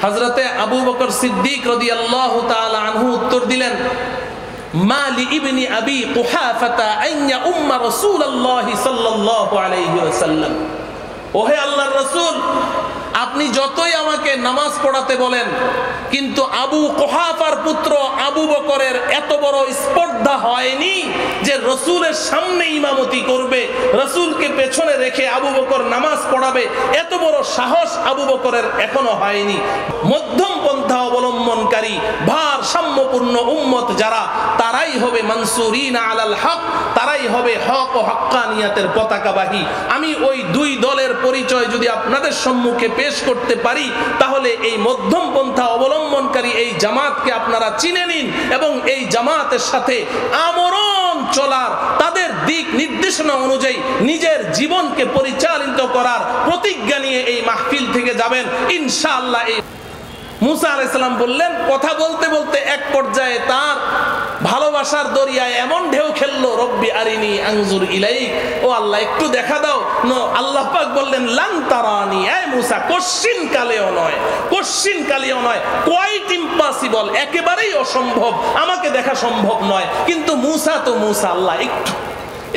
হযরতে আবু বকর সিদ্দিক রাদিয়াল্লাহু তাআলা আনহু উত্তর দিলেন, মালি ইবনি আবি কুহাফাতা আইয়া উম্মা রাসূলুল্লাহি সাল্লাল্লাহু আলাইহি ওয়াসাল্লাম, ওহে আল্লাহর রাসূল, আপনি যতই আমাকে নামাজ পড়াতে বলেন, কিন্তু আবু কুহাফার পুত্র আবু বকরের এত বড় স্পর্ধা হয়নি যে রাসূলের সামনে ইমামতি করবে, রাসূলকে পেছনে রেখে আবু বকর নামাজ পড়াবে, এত বড় সাহস আবু বকরের এখনো হয়নি। মধ্যম পন্থা অবলম্বনকারী ভারসাম্যপূর্ণ উম্মত যারা, তারাই হবে মানসুরিনা আলাল হক, তারাই হবে হক ও হাক্কানিয়াতের পতাকাবাহী। আমি ওই দুই দলের পরিচয় যদি আপনাদের সম্মুখে পেশ করতে পারি, তাহলে এই মধ্যম পন্থা অবলম্বনকারী এই জামাতকে আপনারা চিনে নিন এবং এই জামাতের সাথে আমরণ চলার, তাদের দিক নির্দেশনা অনুযায়ী নিজের জীবনকে পরিচালিত করার প্রতিজ্ঞা নিয়ে এই মাহফিল থেকে যাবেন ইনশাআল্লাহ। এই মুসা আলাইহিস সালাম বললেন, কথা বলতে বলতে এক পর্যায়ে তার ভালোবাসার দরিয়ায় এমন ঢেউ খেললো, রব্বি আরিনি আনজুর ইলাইক, ও আল্লাহ একটু দেখা দাও। আল্লাহ পাক বললেন, লান তারানি, এ মুসা কোশ্চিন কালেও নয়, কোশ্চিন কালেও নয়, কোয়াইট ইম্পসিবল, একেবারেই অসম্ভব, আমাকে দেখা সম্ভব নয়। কিন্তু মুসা তো মুসা, আল্লাহ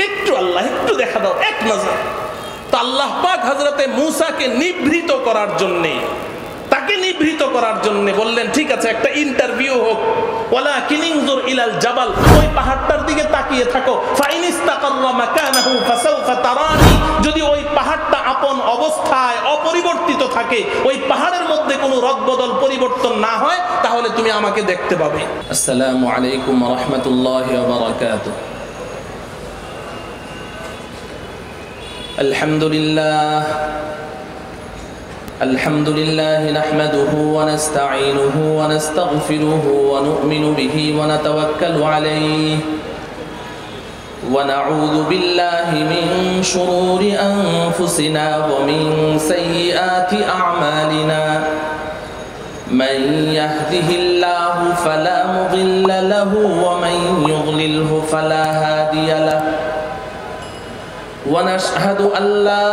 একটু আল্লাহ একটু দেখা দাও, এক নজর। তো আল্লাহ পাক হযরতে মুসাকে নিবৃত করার জন্যে, তাকে নিবৃত করার জন্য বললেন, ঠিক আছে একটা ইন্টারভিউ হোক, ওয়ালা কিনিনজুর ইলাল জাবাল, ওই পাহাড়টার দিকে তাকিয়ে থাকো, ফাইনিস্তাকাররা মাকানাহু ফাসাউফা তারানি, যদি ওই পাহাড়টা আপন অবস্থায় অপরিবর্তিত থাকে, ওই পাহাড়ের মধ্যে কোনো রদবদল পরিবর্তন না হয়, তাহলে তুমি আমাকে দেখতে পাবে। আসসালামু আলাইকুম ওয়া রাহমাতুল্লাহি ওয়া বারাকাতুহু। আলহামদুলিল্লাহ الحمد لله نحمده ونستعينه ونستغفره ونؤمن به ونتوكل عليه ونعوذ بالله من شرور أنفسنا ومن سيئات أعمالنا من يهده الله فلا مضل له ومن يضلله فلا هادي له ونشهد أن لا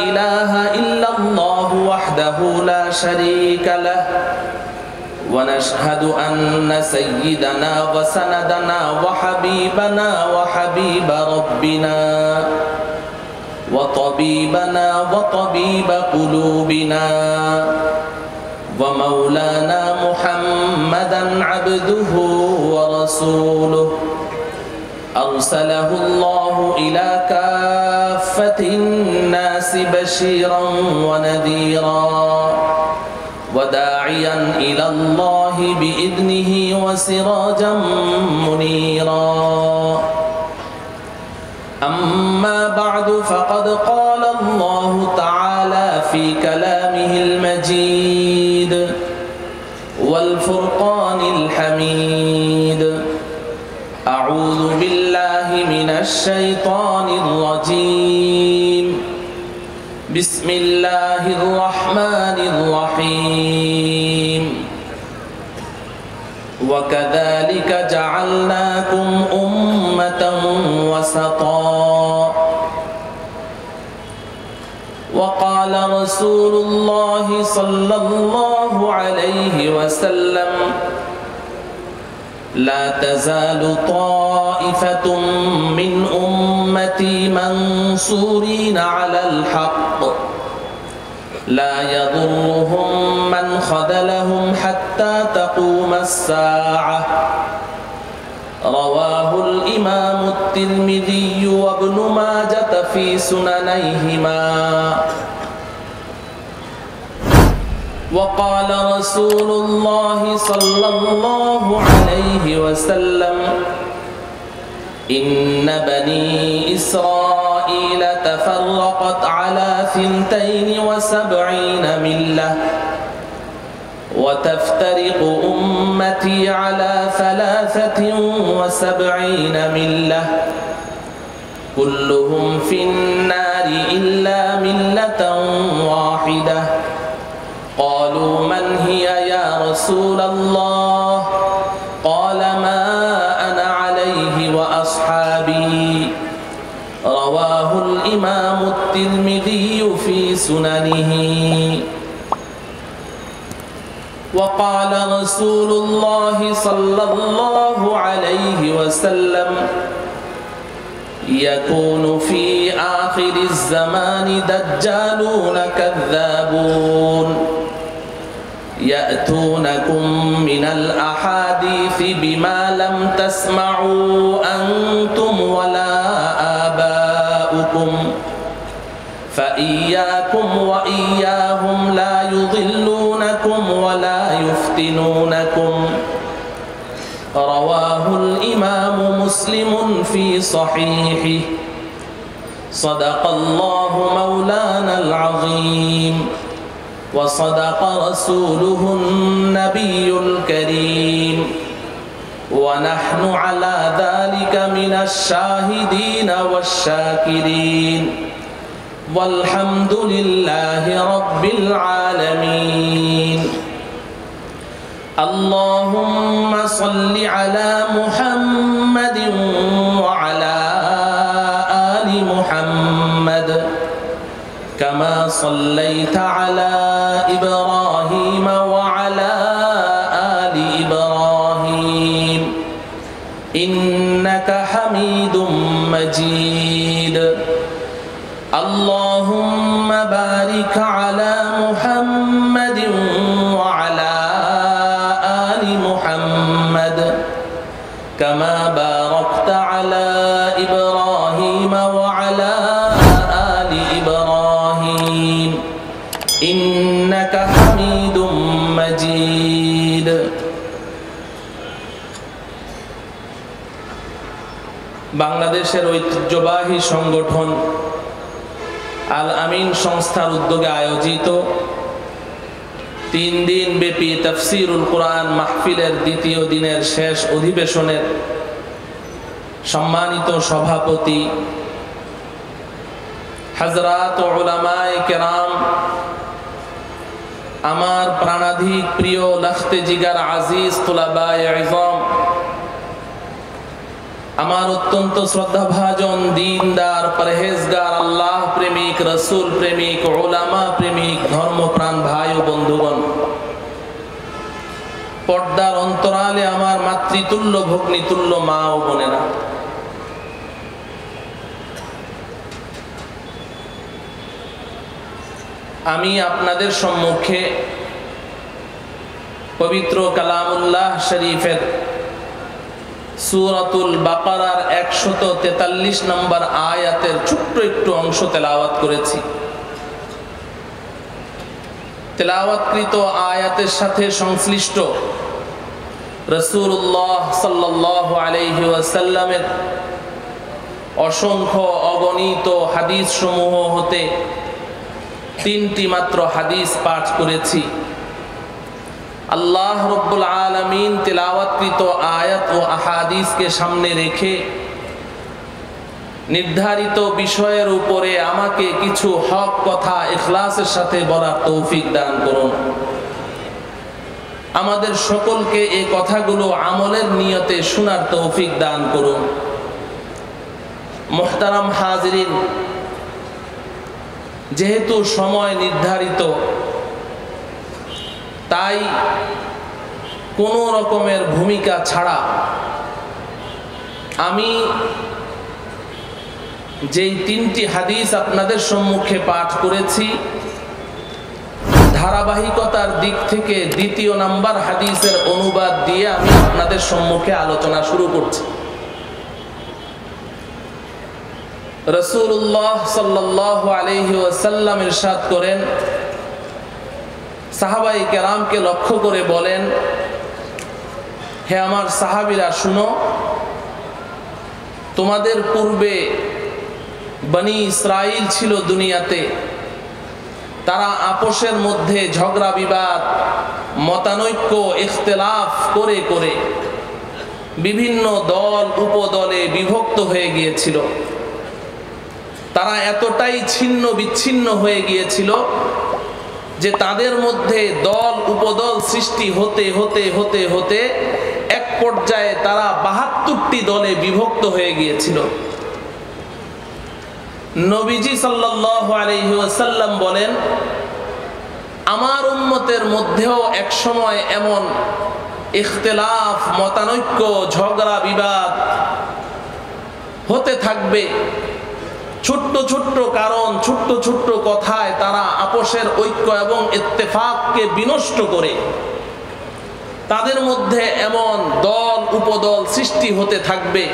إله إلا الله وحده لا شريك له ونشهد أن سيدنا وسندنا وحبيبنا وحبيب ربنا وطبيبنا وطبيب قلوبنا ومولانا محمدا عبده ورسوله أرسله الله إلى كافة الناس بشيرا ونذيرا وداعيا إلى الله بإذنه وسراجا منيرا أما بعد فقد قال الله تعالى في كلامه المجيد والفرقان الحميد أعوذ بالله من الشيطان الرجيم بسم الله الرحمن الرحيم وكذلك جعلناكم أمة وسطا وقال رسول الله صلى الله عليه وسلم لا تزال طائفة من أمتي منصورين على الحق لا يضرهم من خذلهم حتى تقوم الساعة رواه الإمام الترمذي وابن ماجة في سننيهما وقال رسول الله صلى الله عليه وسلم إن بني إسرائيل تفرقت على 72 ملة وتفترق أمتي على 73 ملة كلهم في النار إلا ملة واحدة قالوا من هي يا رسول الله قال ما أنا عليه وأصحابي رواه الإمام الترمذي في سننه وقال رسول الله صلى الله عليه وسلم يكون في آخر الزمان دجالون كذابون يأتونكم من الأحاديث بما لم تسمعوا أنتم ولا آباؤكم فإياكم وإياهم لا يضلونكم ولا يفتنونكم رواه الإمام مسلم في صحيحه صدق الله مولانا العظيم وصدق رسوله النبي الكريم ونحن على ذلك من الشاهدين والشاكرين والحمد لله رب العالمين اللهم صل على محمد وعلى آل محمد كما صليت على إبراهيم وعلى آل إبراهيم إنك حميد مجيد اللهم بارك على محمد وعلى آل محمد كما باركت على إبراهيم وعلى آل إبراهيم إنك حميد مجيد বাংলাদেশের ঐতিহ্যবাহী সংগঠন আল আমিন সংস্থার উদ্যোগে আয়োজিত 3 দিন ব্যাপী তাফসীরুল কোরআন মাহফিলের দ্বিতীয় দিনের শেষ অধিবেশনের সম্মানিত সভাপতি হযরত উলামায়ে কেরাম, আমার প্রাণাধিক প্রিয় লখতে জিগার আজিজ তুলাবায়ে ইজম, আমার অত্যন্ত শ্রদ্ধাভাজন দীনদার পরহেজগার আল্লাহ প্রেমিক রসুল প্রেমিক উলামা প্রেমিক ধর্মপ্রাণ ভাই ও বন্ধুগণ, পর্দার অন্তরালে আমার মাতৃতুল্য ভগ্নীতুল্য মা ও বোনেরা, আমি আপনাদের সম্মুখে পবিত্র কালামুল্লাহ শরীফের সূরাতুল বাকারার 143 নম্বর আয়াতের ছোট্ট একটু অংশ তেলাওয়াত করেছি। তেলাওয়াতকৃত আয়াতের সাথে সংশ্লিষ্ট রাসূলুল্লাহ সাল্লাল্লাহু আলাইহি ওয়াসাল্লামের অসংখ্য অগণিত হাদিস সমূহ হতে 3টি মাত্র হাদিস পাঠ করেছি। আল্লাহ রব্বুল আলামিন তেলাওয়াতকৃত আয়াত ও আহাদিসকে সামনে রেখে নির্ধারিত বিষয়ের উপরে আমাকে কিছু হক কথা ইখলাসের সাথে বলার তৌফিক দান করুন। আমাদের সকলকে এই কথাগুলো আমলের নিয়তে শোনার তৌফিক দান করুন। মুহতারাম হাজিরিন, যেহেতু সময় নির্ধারিত, তাই কোনো রকমের ভূমিকা ছাড়া আমি যেই 3টি হাদিস আপনাদের সম্মুখে পাঠ করেছি, ধারাবাহিকতার দিক থেকে 2য় নাম্বার হাদিসের অনুবাদ দিয়ে আমি আপনাদের সম্মুখে আলোচনা শুরু করছি। রাসূলুল্লাহ সাল্লাল্লাহু আলাইহি ওয়াসাল্লাম ইরশাদ করেন, সাহাবায়ে কেরামকে লক্ষ্য করে বলেন, হে আমার সাহাবীরা শুনো, তোমাদের পূর্বে বনি ইসরাইল ছিল দুনিয়াতে, তারা আপোষের মধ্যে ঝগড়া বিবাদ মতানৈক্য ইখতিলাফ করে করে বিভিন্ন দল উপদলে বিভক্ত হয়ে গিয়েছিল। তারা এতটাই ছিন্ন বিচ্ছিন্ন হয়ে গিয়েছিল যে তাদের মধ্যে দল উপদল সৃষ্টি হতে হতে হতে হতে এক পর্যায়ে তারা ৭২টি দলে বিভক্ত হয়ে গিয়েছিল। নবীজি সাল্লাল্লাহু আলাইহি ওয়াসাল্লাম বলেন, আমার উম্মতের মধ্যেও এক সময় এমন ইখতিলাফ, মতানৈক্য, ঝগড়া বিবাদ হতে থাকবে। ছোট্ট ছোট্ট কারণ, ছোট্ট ছোট্ট কথায় তারা আপোষের ঐক্য এবং ইত্তেফাককে বিনষ্ট করে তাদের মধ্যে এমন দল উপদল সৃষ্টি হতে থাকবে।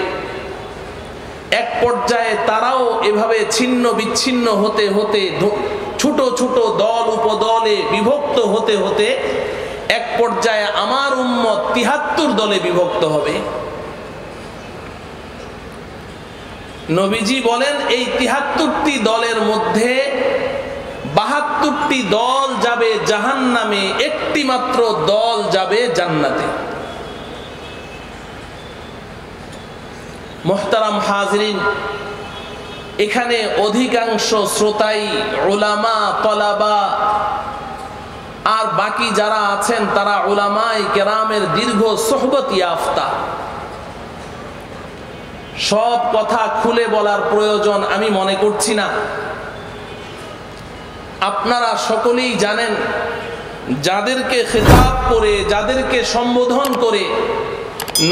এক পর্যায়ে তারাও এভাবে ছিন্ন বিচ্ছিন্ন হতে হতে ছোট ছোট দল উপদলে বিভক্ত হতে হতে এক পর্যায়ে আমার উম্মত ৭৩ দলে বিভক্ত হবে। নবীজি বলেন এই ৭৩টি দলের মধ্যে ৭২টি দল যাবে জাহান্নামে, একটি মাত্র দল যাবে জান্নাতে। মুহতারাম হাজরিন, এখানে অধিকাংশ শ্রোতাই উলামা, তলাবা আর বাকি যারা আছেন তারা উলামায়ে কেরামের দীর্ঘ সোহবত ইয়াফতা। সব কথা খুলে বলার প্রয়োজন আমি মনে করছি না। আপনারা সকলেই জানেন, যাদেরকে খেতাব করে, যাদেরকে সম্বোধন করে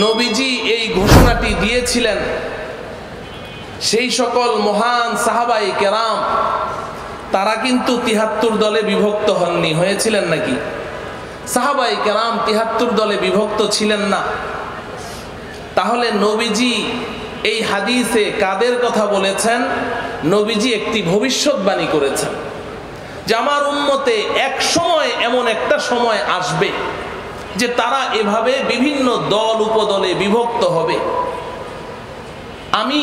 নবীজি এই ঘোষণাটি দিয়েছিলেন, সেই সকল মহান সাহাবায়ে কেরাম তারা কিন্তু ৭৩ দলে বিভক্ত হননি। হয়েছিলেন নাকি? সাহাবায়ে কেরাম ৭৩ দলে বিভক্ত ছিলেন না। তাহলে নবীজি এই হাদিসে কাদের কথা বলেছেন? নবীজি একটি ভবিষ্যৎবাণী করেছেন যে আমার উম্মতে এক সময়, এমন একটা সময় আসবে যে তারা এভাবে বিভিন্ন দল উপদলে বিভক্ত হবে। আমি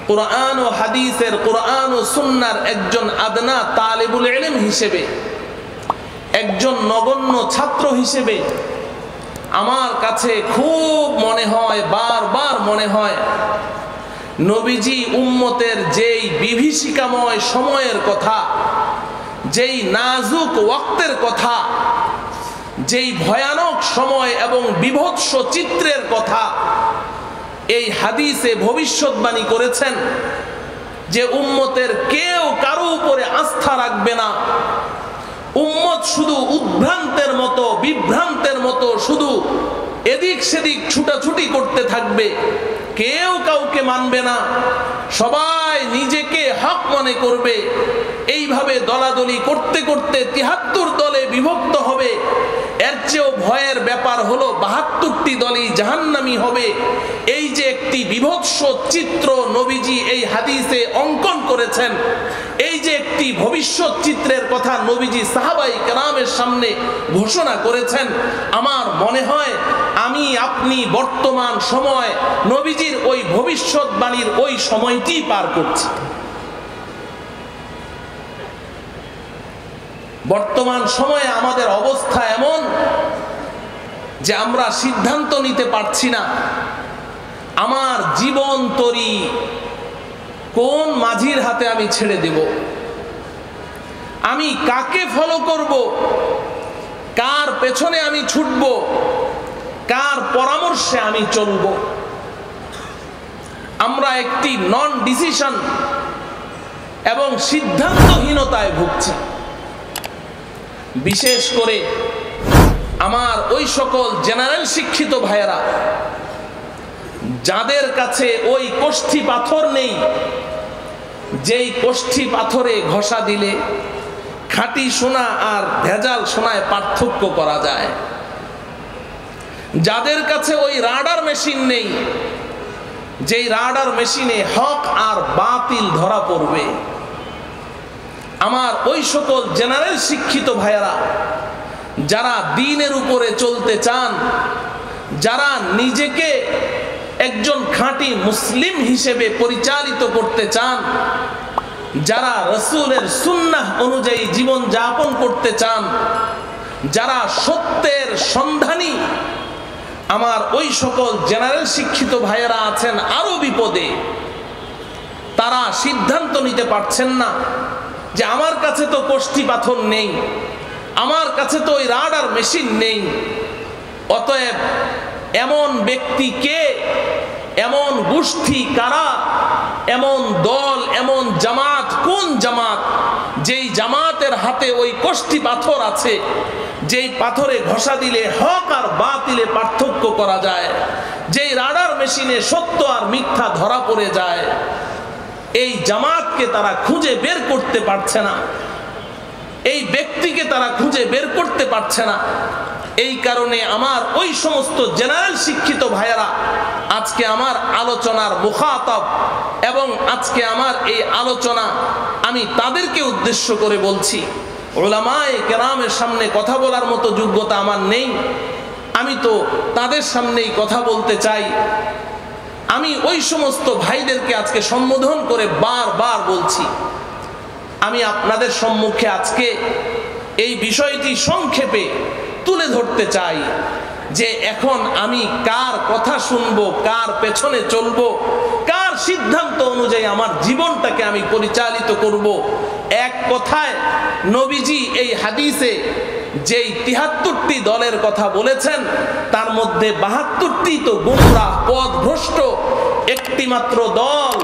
কুরআন ও হাদিসের, কুরআন ও সুন্নাহর একজন আদনা তালিবুল ইলম হিসেবে, একজন নগণ্য ছাত্র হিসেবে আমার কাছে খুব মনে হয়, বারবার মনে হয়, নবীজি উম্মতের যেই বিভীষিকাময় সময়ের কথা, যেই নাজুক ওয়াক্তের কথা, যেই ভয়ানক সময় এবং বিভৎস চিত্রের কথা এই হাদিসে ভবিষ্যৎবাণী করেছেন যে উম্মতের কেউ কারো উপরে আস্থা রাখবে না। উম্মত শুধু উদ্ভ্রান্তের মতো, বিভ্রান্তের মতো শুধু এদিক সেদিক ছুটাছুটি করতে থাকবে, কেউ কাউকে মানবে না, সবাই নিজেকে হক মনে করবে। এইভাবে দলাদলি করতে করতে ৭৩ দলে বিভক্ত হবে। এর চেয়েও ভয়ের ব্যাপার হলো ৭২টি দলই জাহান্নামী হবে। এই যে একটি বিভৎস চিত্র নবীজি এই হাদিসে অঙ্কন করেছেন, এই যে একটি ভবিষ্যৎ চিত্রের কথা নবীজি সাহাবায়ে কেরামের সামনে ঘোষণা করেছেন, আমার মনে হয় আমি আপনি বর্তমান সময় নবীজির ওই ভবিষ্যৎবাণীর ওই সময়টি পার করছি। বর্তমান সময়ে আমাদের অবস্থা এমন যে আমরা সিদ্ধান্ত নিতে পারছি না আমার জীবন তরি কোন মাঝির হাতে আমি ছেড়ে দেব, আমি কাকে ফলো করব, কার পেছনে আমি ছুটব, কার পরামর্শে আমি চলব। আমরা একটি নন ডিসিশন এবং সিদ্ধান্তহীনতায় ভুগছি। বিশেষ করে আমার ওই সকল জেনারেল শিক্ষিত ভাইয়েরা যাদের কাছে ওই কোষ্ঠী পাথর নেই, যেই কোষ্ঠী পাথরে ঘষা দিলে খাঁটি সোনা আর ভেজাল সোনায় পার্থক্য করা যায়, যাদের কাছে ওই রাডার মেশিন নেই, যেই রাডার মেশিনে হক আর বাতিল ধরা পড়বে, আমার ওই সকল জেনারেল শিক্ষিত ভাইয়েরা যারা দ্বীনের উপরে চলতে চান, যারা নিজেকে একজন খাঁটি মুসলিম হিসেবে পরিচালিত করতে চান, যারা রাসূলের সুন্নাহ অনুযায়ী জীবন যাপন করতে চান, যারা সত্যের সন্ধানী, আমার ওই সকল জেনারেল শিক্ষিত ভাইয়েরা আছেন আরো বিপদে। তারা সিদ্ধান্ত নিতে পারছেন না যে আমার কাছে তো কোষ্ঠী পাথর নেই, আমার কাছে তো ওই রাডার মেশিন নেই, অতএব এমন ব্যক্তি কে এমন গোষ্ঠী কারা, এমন দল, এমন জামাত কোন জামাত যেই জামাতের হাতে ওই কষ্টি পাথর আছে, যেই পাথরে ঘষা দিলে হক আর বাতিলে পার্থক্য করা যায়, যেই রাডার মেশিনে সত্য আর মিথ্যা ধরা পড়ে যায়। এই জামাতকে তারা খুঁজে বের করতে পারছে না, এই ব্যক্তিকে তারা খুঁজে বের করতে পারছে না। এই কারণে আমার ওই সমস্ত জেনারেল শিক্ষিত ভাইয়েরা আজকে আমার আলোচনার মুখাতাব, এবং আজকে আমার এই আলোচনা আমি তাদেরকে উদ্দেশ্য করে বলছি। উলামায়ে কেরামের সামনে কথা বলার মতো যোগ্যতা আমার নেই, আমি তো তাদের সামনেই কথা বলতে চাই। আমি ওই সমস্ত ভাইদেরকে আজকে সম্বোধন করে বারবার বলছি, আমি আপনাদের সম্মুখে আজকে এই বিষয়টি সংক্ষেপে তুলে ধরতে চাই যে এখন আমি কার কথা শুনবো, কার পেছনে চলবো, কার সিদ্ধান্ত অনুযায়ী আমার জীবনটাকে আমি পরিচালিত করব। এক কথায় নবীজি এই হাদিসে যেই ৭৩টি দলের কথা বলেছেন তার মধ্যে ৭২টি তো গুমরাহ পথভ্রষ্ট, একটি মাত্র দল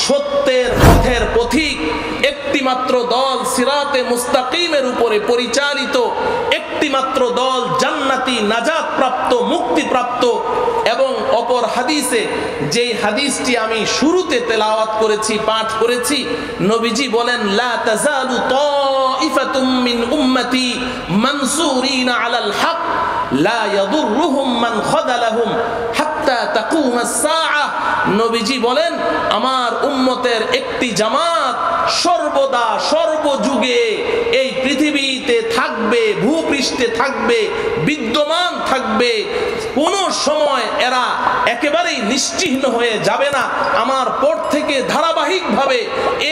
সত্যের পথের পথিক, একটি মাত্র দল সিরাতে মুস্তাকিমের উপরে পরিচালিত, একটি মাত্র দল জান্নাতি নাজাত প্রাপ্ত, মুক্তি প্রাপ্ত। এবং অপর হাদিসে যেই হাদিসটি আমি শুরুতে তেলাওয়াত করেছি, পাঠ করেছি, নবীজি বলেন লা তাজালু তাইফাতুম মিন উম্মতি মানসুরিনা আলাল হক লা ইয়াদুররুহুম মান খাযালাহুম হাত্তা তাকুমাস সাআহ। নবীজি বলেন আমার উম্মতের একটি জামাত সর্বদা সর্বযুগে এই পৃথিবীতে থাকবে, ভূপৃষ্ঠে থাকবে, বিদ্যমান থাকবে, কোনো সময় এরা একেবারেই নিশ্চিহ্ন হয়ে যাবে না। আমার পর থেকে ধারাবাহিকভাবে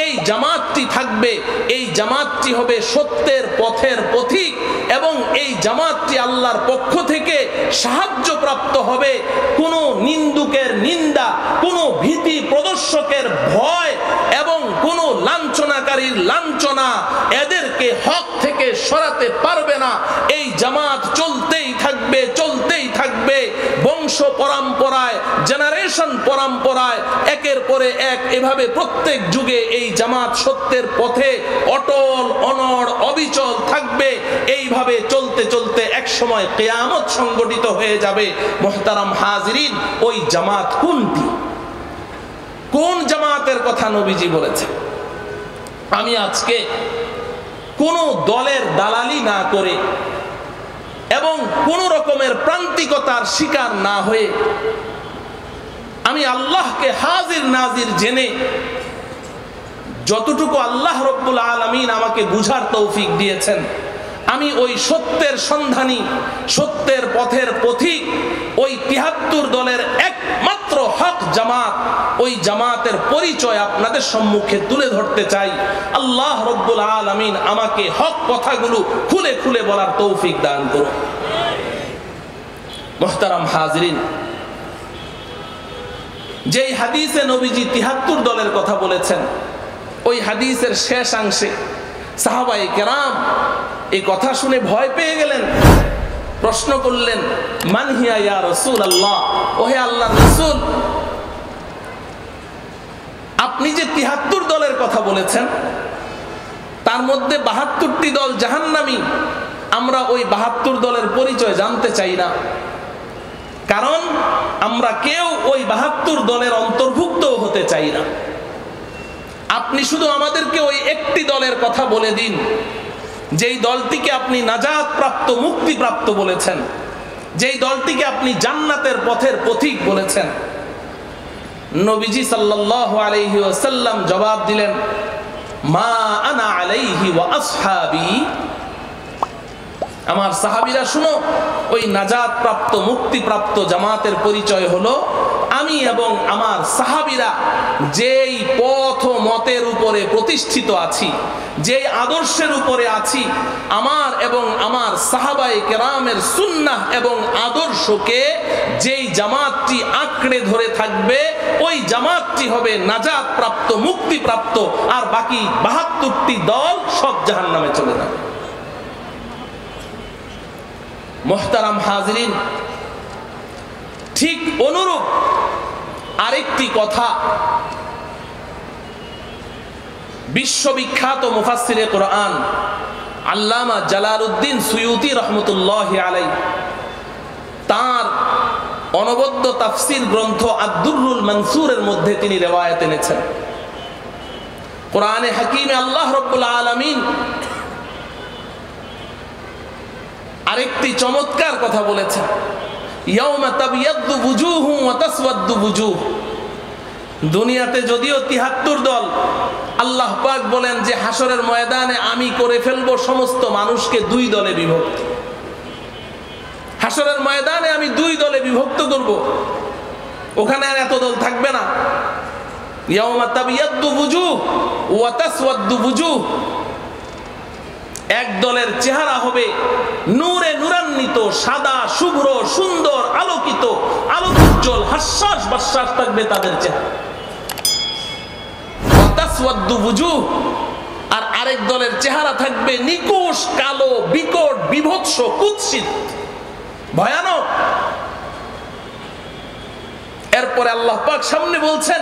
এই জামাতটি থাকবে, এই জামাতটি হবে সত্যের পথের পথিক, এবং এই জামাতটি আল্লাহর পক্ষ থেকে সাহায্যপ্রাপ্ত হবে। কোনো নিন্দুকের নিন্দা, কোনো ভীতি প্রদর্শকের ভয় এবং কোনো লাঞ্ছনাকারীর লাঞ্ছনা এদেরকে হক থেকে সরাতে পারবে না। এই জামাত চলতেই থাকবে, চলতেই থাকবে, বংশ পরম্পরায়, জেনারেশন পরম্পরায়, একের পরে এক, এভাবে প্রত্যেক যুগে এই জামাত সত্যের পথে অটল অনড় অবিচল থাকবে। এইভাবে চলতে চলতে এক সময় কিয়ামত সংগঠিত হয়ে যাবে। মুহতারাম হাজিরিন, ওই জামাত কোনটি? কোন জামাতের কথা নবীজি বলেছে? আমি আজকে কোন দলের দালালি না করে এবং কোন রকমের প্রান্তিকতার শিকার না হয়ে আমি আল্লাহকে হাজির নাজির জেনে যতটুকু আল্লাহ রব্বুল আলামিন আমাকে বুঝার তৌফিক দিয়েছেন, আমি ওই সত্যের সন্ধানী, সত্যের পথের পথিক, ওই ৭৩ দলের একমাত্র হক জামাত, ওই জামাতের পরিচয় আপনাদের সম্মুখে তুলে ধরতে চাই। আল্লাহ রব্বুল আলামিন আমাকে হক কথাগুলো খুলে খুলে বলার তৌফিক দান করুন। মুহতারাম হাজিরিন, যেই হাদিসে নবীজি ৭৩ দলের কথা বলেছেন, ওই হাদিসের শেষাংশে সাহাবায়ে কেরাম এই কথা শুনে ভয় পেয়ে গেলেন, প্রশ্ন করলেন মান হিয়া ইয়া রাসূলুল্লাহ, ওহে আল্লাহর রাসূল, আপনি যে ৭৩ দলের কথা বলেছেন তার মধ্যে ৭২টি দল জাহান্নামী, আমরা ওই ৭২ দলের পরিচয় জানতে চাই না, কারণ আমরা কেউ ওই ৭২ দলের অন্তর্ভুক্ত হতে চাই না। আপনি শুধু আমাদেরকে ওই একটি দলের কথা বলে দিন, যেই দলটিকে আপনি নাজাত প্রাপ্ত, মুক্তি প্রাপ্ত বলেছেন, যেই দলটিকে আপনি জান্নাতের পথের পথিক বলেছেন। নবীজি সাল্লাল্লাহু আলাইহি ওয়াসাল্লাম জবাব দিলেন মা আনা আলাইহি ওয়া আসহাবি, আমার সাহাবীরা শুনো, ওই নাজাত প্রাপ্ত, মুক্তি প্রাপ্ত জামাতের পরিচয় হলো আমি এবং আমার সাহাবীরা যেই পথ ও মতের উপরে প্রতিষ্ঠিত আছি, যেই আদর্শের উপরে আছি, আমার এবং আমার সাহাবায়ে কেরামের সুন্নাহ এবং আদর্শকে যেই জামাতটি আঁকড়ে ধরে থাকবে, ওই জামাতটি হবে নাজাত প্রাপ্ত, মুক্তি প্রাপ্ত, আর বাকি ৭২টি দল সব জাহান্নামে চলে যাবে। মুহতারাম হাজিরিন, ঠিক অনুরূপ আরেকটি কথা বিশ্ববিখ্যাত মুফাসসিরে কোরআন আল্লামা জালালউদ্দিন সুয়ুতি রহমতুল্লাহি আলাইহি তার অনবদ্য তাফসীর গ্রন্থ আদ-দুররুল মানসুরের মধ্যে তিনি রিওয়ায়াত এনেছেন। কোরআনে হাকিমে আল্লাহ রাব্বুল আলামিন আরেকটি চমৎকার কথা বলেছেন, ইয়াউমা তাবিয়াদ্দু বুজুহু ওয়া তাসওয়াদ্দু বুজুহ। দুনিয়াতে যদিও ৭৩ দল, আল্লাহ পাক বলেন যে হাসরের ময়দানে আমি করে ফেলবো সমস্ত মানুষকে দুই দলে বিভক্ত। হাসরের ময়দানে আমি দুই দলে বিভক্ত করব, ওখানে আর এত দল থাকবে না। ইয়াউমা তাবিয়াদ্দু বুজুহ ওয়া তাসওয়াদ্দু বুজুহ। এক দলের চেহারা হবে নূরে নূরান্বিত, সাদা, শুভ্র, সুন্দর, আলোকিত, আলোকোজ্জ্বল, হাস্যাস বাস্যাস থাকবে তাদের চেহারা। ওয়া তাসওয়াদ্দু বুজুহ। আর আরেক দলের চেহারা থাকবে নিকুশ, কালো, বিকট, বিভৎস, কুৎসিত, ভয়ানক। এরপরে আল্লাহ পাক সামনে বলছেন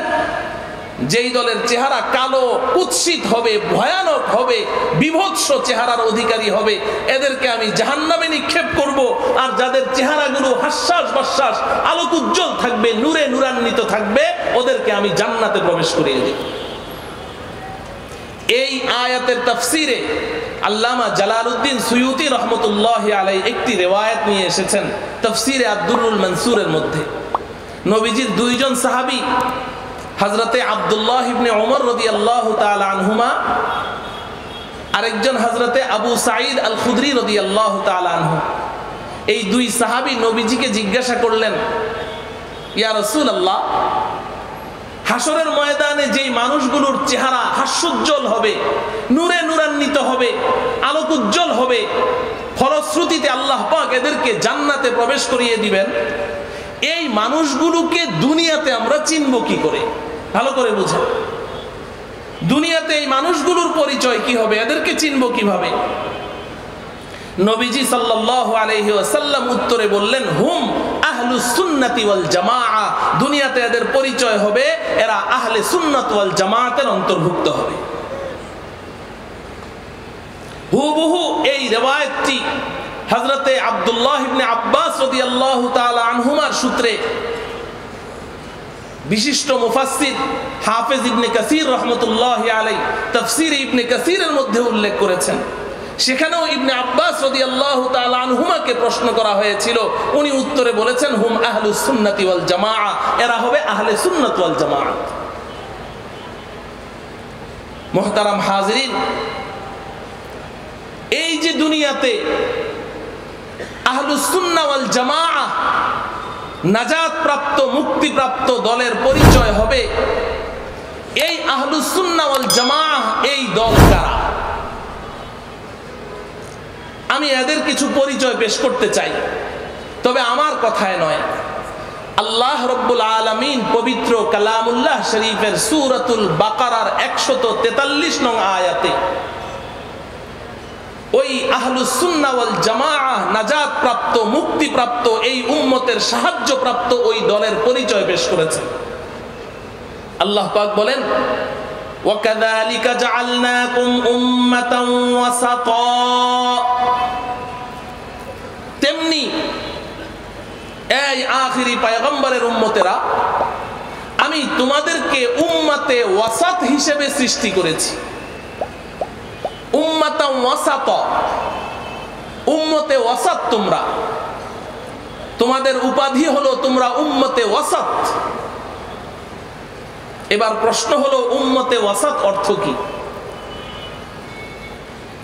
যেই দলের চেহারা কালো, কুৎসিত হবে, ভয়ানক হবে, বিভৎস চেহারার অধিকারী হবে, এদেরকে আমি জাহান্নামে নিক্ষেপ করব। আর যাদের চেহারাগুলো হাস্যাস বাস্যাস আলোক উজ্জ্বল থাকবে, নূরে নূরান্বিত থাকবে, ওদেরকে আমি জান্নাতে প্রবেশ করিয়ে দেব। এই আয়াতের তাফসিরে আল্লামা জালালউদ্দিন সুয়ুতি রহমতুল্লাহি আলাইহি একটি রিওয়ায়াত নিয়ে এসেছেন তাফসিরে আদ-দুররুল মানসুরের মধ্যে। নবীজির দুইজন সাহাবী হযরতে আব্দুল্লাহ ইবনে ওমর রাদিয়াল্লাহু তাআলা আনহুমা, আরেকজন হযরতে আবু সাঈদ আল খুদরি রাদিয়াল্লাহু তাআলা আনহু, এই দুই সাহাবী নবীজিকে জিজ্ঞাসা করলেন, ইয়া রাসূলুল্লাহ, হাসরের ময়দানে যেই মানুষগুলোর চেহারা হাস্যোজ্জ্বল হবে, নূরে নূরান্বিত হবে, আলোক উজ্জ্বল হবে, ফলশ্রুতিতে আল্লাহ পাক এদেরকে জান্নাতে প্রবেশ করিয়ে দিবেন, এই মানুষগুলোকে দুনিয়াতে আমরা চিনব কি করে? ভালো করে বুঝেন, দুনিয়াতে এই মানুষগুলোর পরিচয় কি হবে, এদেরকে চিনব কিভাবে? নবীজি সাল্লাল্লাহু আলাইহি ওয়াসাল্লাম উত্তরে বললেন, হুম আহলুস সুন্নাতি ওয়াল জামাআহ। দুনিয়াতে এদের পরিচয় হবে এরা আহলে সুন্নাত ওয়াল জামাআতের অন্তর্ভুক্ত হবে। হুবহু এই রিওয়ায়াতটি হযরতে আব্দুল্লাহ ইবনে আব্বাস রাদিয়াল্লাহু তাআলা আনহুমার সূত্রে বিশিষ্ট মুফাসসির হাফেজ ইবনে কাসির রাহমাতুল্লাহি আলাইহি তাফসীর ইবনে কাসিরের মধ্যে উল্লেখ করেছেন। সেখানেও ইবনে আব্বাস রাদিয়াল্লাহু তাআলা আনহুমাকে প্রশ্ন করা হয়েছিল, উনি উত্তরে বলেছেন, হুম আহলুস সুন্নাতি ওয়াল জামাআহ, এরা হবে আহলে সুন্নাত ওয়াল জামাআত। মুহতারাম হাজিরিন, এই যে দুনিয়াতে আহলুস সুন্নাহ ওয়াল জামাআহ নাজাত প্রাপ্ত, মুক্তিপ্রাপ্ত দলের পরিচয় হবে, এই আহলুস সুন্নাহ ওয়াল জামাআহ এই দল কারা? আমি এদের কিছু পরিচয় পেশ করতে চাই, তবে আমার কথায় নয়। আল্লাহ রাব্বুল আলামিন পবিত্র কালামুল্লাহ শরীফের সূরাতুল বাকারার 143 নং আয়াতে ওই আহলুস সুন্নাহ ওয়াল জামাআহ নাজাত প্রাপ্ত, মুক্তিপ্রাপ্ত, এই উম্মতের সাহায্যপ্রাপ্ত ওই দলের পরিচয় পেশ করেছেন। আল্লাহ পাক বলেন, وَكَذَلِكَ جَعَلْنَاكُمْ أُمَّةً وَسَطًا। তেমনি এই আখিরি পয়গম্বরের উম্মতেরা, আমি তোমাদেরকে উম্মতে ওয়াসাত হিসেবে সৃষ্টি করেছি। উম্মাতাম ওয়াসাতা, উম্মতে ওয়াসাত তোমরা, তোমাদের উপাধি হলো তোমরা উম্মতে ওয়াসাত। এবার প্রশ্ন হলো, উম্মতে ওয়াসাত অর্থ কি?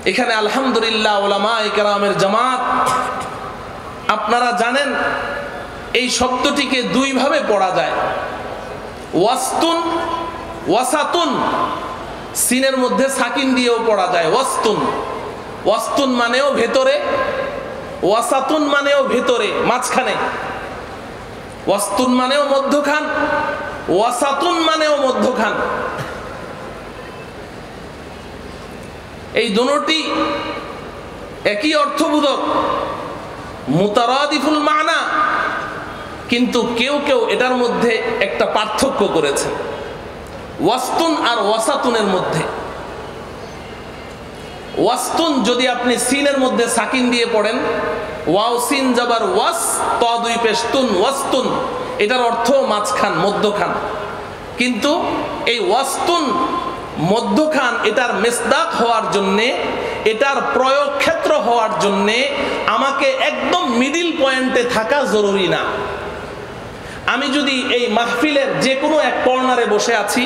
এখানে আলহামদুলিল্লাহ উলামায়ে কেরামের জামাত, আপনারা জানেন এই শব্দটিকে দুই ভাবে পড়া যায়, ওয়াসতুন, ওয়াসাতুন, সিনের মধ্যে সাকিন দিয়েও পড়া যায় ওয়াসতুন। ওয়াসতুন মানেও ভেতরে, ওয়াসাতুন মানেও ভেতরে, মাঝখানে। ওয়াসতুন মানেও মধ্যখান, ওয়াসাতুন মানেও মধ্যখান। এই দুটি একই অর্থবোধক, মুতারাদিফুল মানা, কিন্তু কেউ কেউ এটার মধ্যে একটা পার্থক্য করেছে ওয়াসতুন আর ওয়াসাতুনের মধ্যে। ওয়াসতুন যদি আপনি সিনের মধ্যে সাকিন দিয়ে পড়েন, ওয়াও সিন জাবার ওয়াস ত দুই পেশ তুন, ওয়াসতুন, এটার অর্থ মাঝখান, মধ্যখান। কিন্তু এই ওয়াসতুন মধ্যখান এটার মেসদাক হওয়ার জন্যে, এটার প্রয়োগ ক্ষেত্র হওয়ার জন্যে আমাকে একদম মিডিল পয়েন্টে থাকা জরুরি না। আমি যদি এই মাহফিলের যে কোনো এক কর্নারে বসে আছি,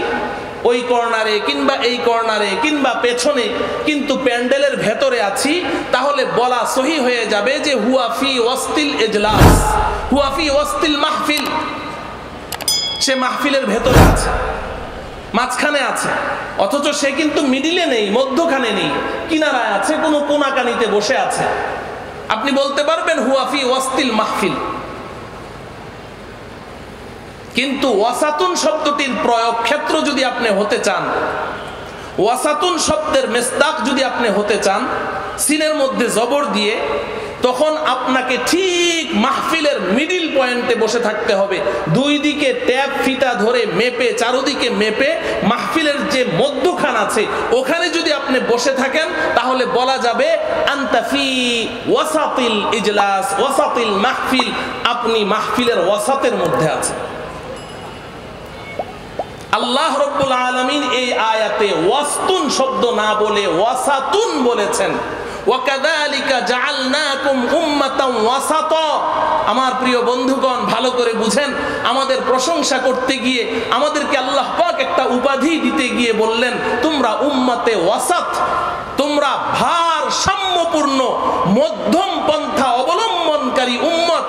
ওই কর্নারে কিংবা এই কর্নারে কিংবা পেছনে, কিন্তু প্যান্ডেলের ভেতরে আছি, তাহলে বলা সহি হয়ে যাবে যে হুয়াফি ওয়াস্তিল ইজলাস, হুয়াফি ওয়াস্তিল মাহফিল। সে মাহফিলের ভেতরে আছে, মাঝখানে আছে, অথচ সে কিন্তু মিডিলে নেই, মধ্যখানে নেই, কিনারায় আছে, কোনো কোনাকানিতে বসে আছে। আপনি বলতে পারবেন হুয়াফি ওয়াস্তিল মাহফিল। কিন্তু ওয়াসাতুন শব্দটির প্রয়োগ ক্ষেত্র যদি আপনি হতে চান, ওয়াসাতুন শব্দের মেসদাক যদি আপনি হতে চান সিনের মধ্যে জবর দিয়ে, তখন আপনাকে ঠিক মাহফিলের মিডিল পয়েন্টে বসে থাকতে হবে। দুই দিকে ট্যাপ ফিতা ধরে মেপে, চারদিকে মেপে মাহফিলের যে মধ্যখান আছে ওখানে যদি আপনি বসে থাকেন, তাহলে বলা যাবে আনতা ফি ওয়াসাতিল ইজলাস ওয়াসাতিল মাহফিল, আপনি মাহফিলের ওয়াসাতের মধ্যে আছেন। আল্লাহ রাব্বুল আলামিন এই আয়াতে ওয়াসতুন শব্দ না বলে ওয়াসাতুন বলেছেন। ওয়াকাযালিকা জাআলনাকুম উম্মাতান ওয়াসাতা। আমার প্রিয় বন্ধুগণ, ভালো করে বুঝেন, আমাদের প্রশংসা করতে গিয়ে আমাদেরকে আল্লাহ পাক একটা উপাধি দিতে গিয়ে বললেন তোমরা উম্মাতে ওয়াসাত, তোমরা ভারসাম্যপূর্ণ মধ্যম পন্থা অবলম্বনকারী উম্মত।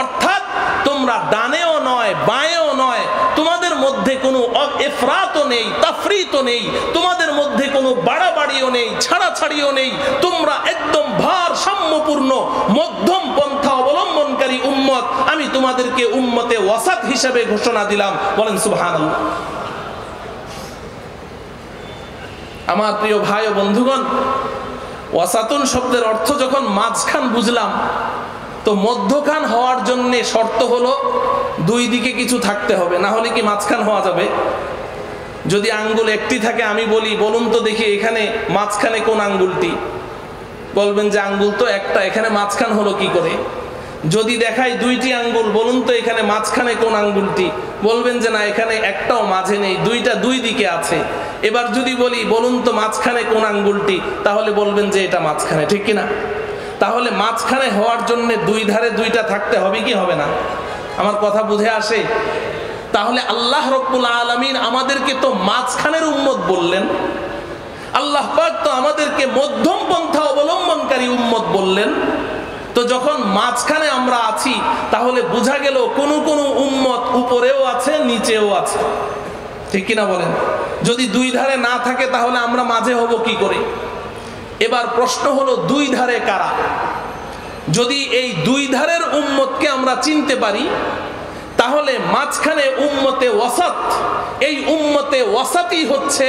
অর্থাৎ তোমরা ডানেও নয় বাঁয়েও নয়, তোমাদের মধ্যে কোনো ইফরাতও নেই, তাফরিতও নেই, তোমাদের মধ্যে কোনো বাড়াবাড়িও নেই, ছাড়াছাড়িও নেই, তোমরা একদম ভারসাম্যপূর্ণ মধ্যম পন্থা অবলম্বনকারী উম্মত। আমি তোমাদেরকে উম্মতে ওয়াসাত হিসেবে ঘোষণা দিলাম। বলেন সুবহানাল্লাহ। আমার প্রিয় ভাই ও বন্ধুগণ, ওয়াসাতুন শব্দের অর্থ যখন মাঝখান বুঝলাম, তো মধ্যখান হওয়ার জন্য শর্ত হলো দুই দিকে কিছু থাকতে হবে, না হলে কি মাঝখান হওয়া যাবে? যদি আঙ্গুল একটি থাকে, আমি বলি বলুন তো দেখি এখানে মাঝখানে কোন আঙ্গুলটি? বলবেন যে আঙ্গুল তো একটা, এখানে মাঝখান হলো কি করে? যদি দেখাই দুইটি আঙ্গুল, বলুন তো এখানে মাঝখানে কোন আঙ্গুলটি? বলবেন যে না, এখানে একটাও মাঝে নেই, দুইটা দুই দিকে আছে। এবার যদি বলি বলুন তো মাঝখানে কোন আঙ্গুলটি, তাহলে বলবেন যে এটা মাঝখানে, ঠিক কিনা? তাহলে মাঝখানে হওয়ার জন্য দুই ধারে দুইটা থাকতে হবে কি হবে না? আমার কথা বুঝে আসে? তাহলে আল্লাহ রাব্বুল আলামিন আমাদেরকে তো মাঝখানের উম্মত বললেন, আল্লাহ পাক তো আমাদেরকে মধ্যম পন্থা অবলম্বনকারী উম্মত বললেন। তো যখন মাঝখানে আমরা আছি, তাহলে বোঝা গেল কোন কোন উম্মত উপরেও আছে নিচেও আছে, ঠিক কিনা বলেন? যদি দুই ধারে না থাকে তাহলে আমরা মাঝে হব কি করে? এবার প্রশ্ন হলো দুই ধারে কারা? যদি এই দুই ধারের উম্মতকে আমরা চিনতে পারি, তাহলে মাঝখানে উম্মতে ওয়াসাত, এই উম্মতে ওয়াসাতই হচ্ছে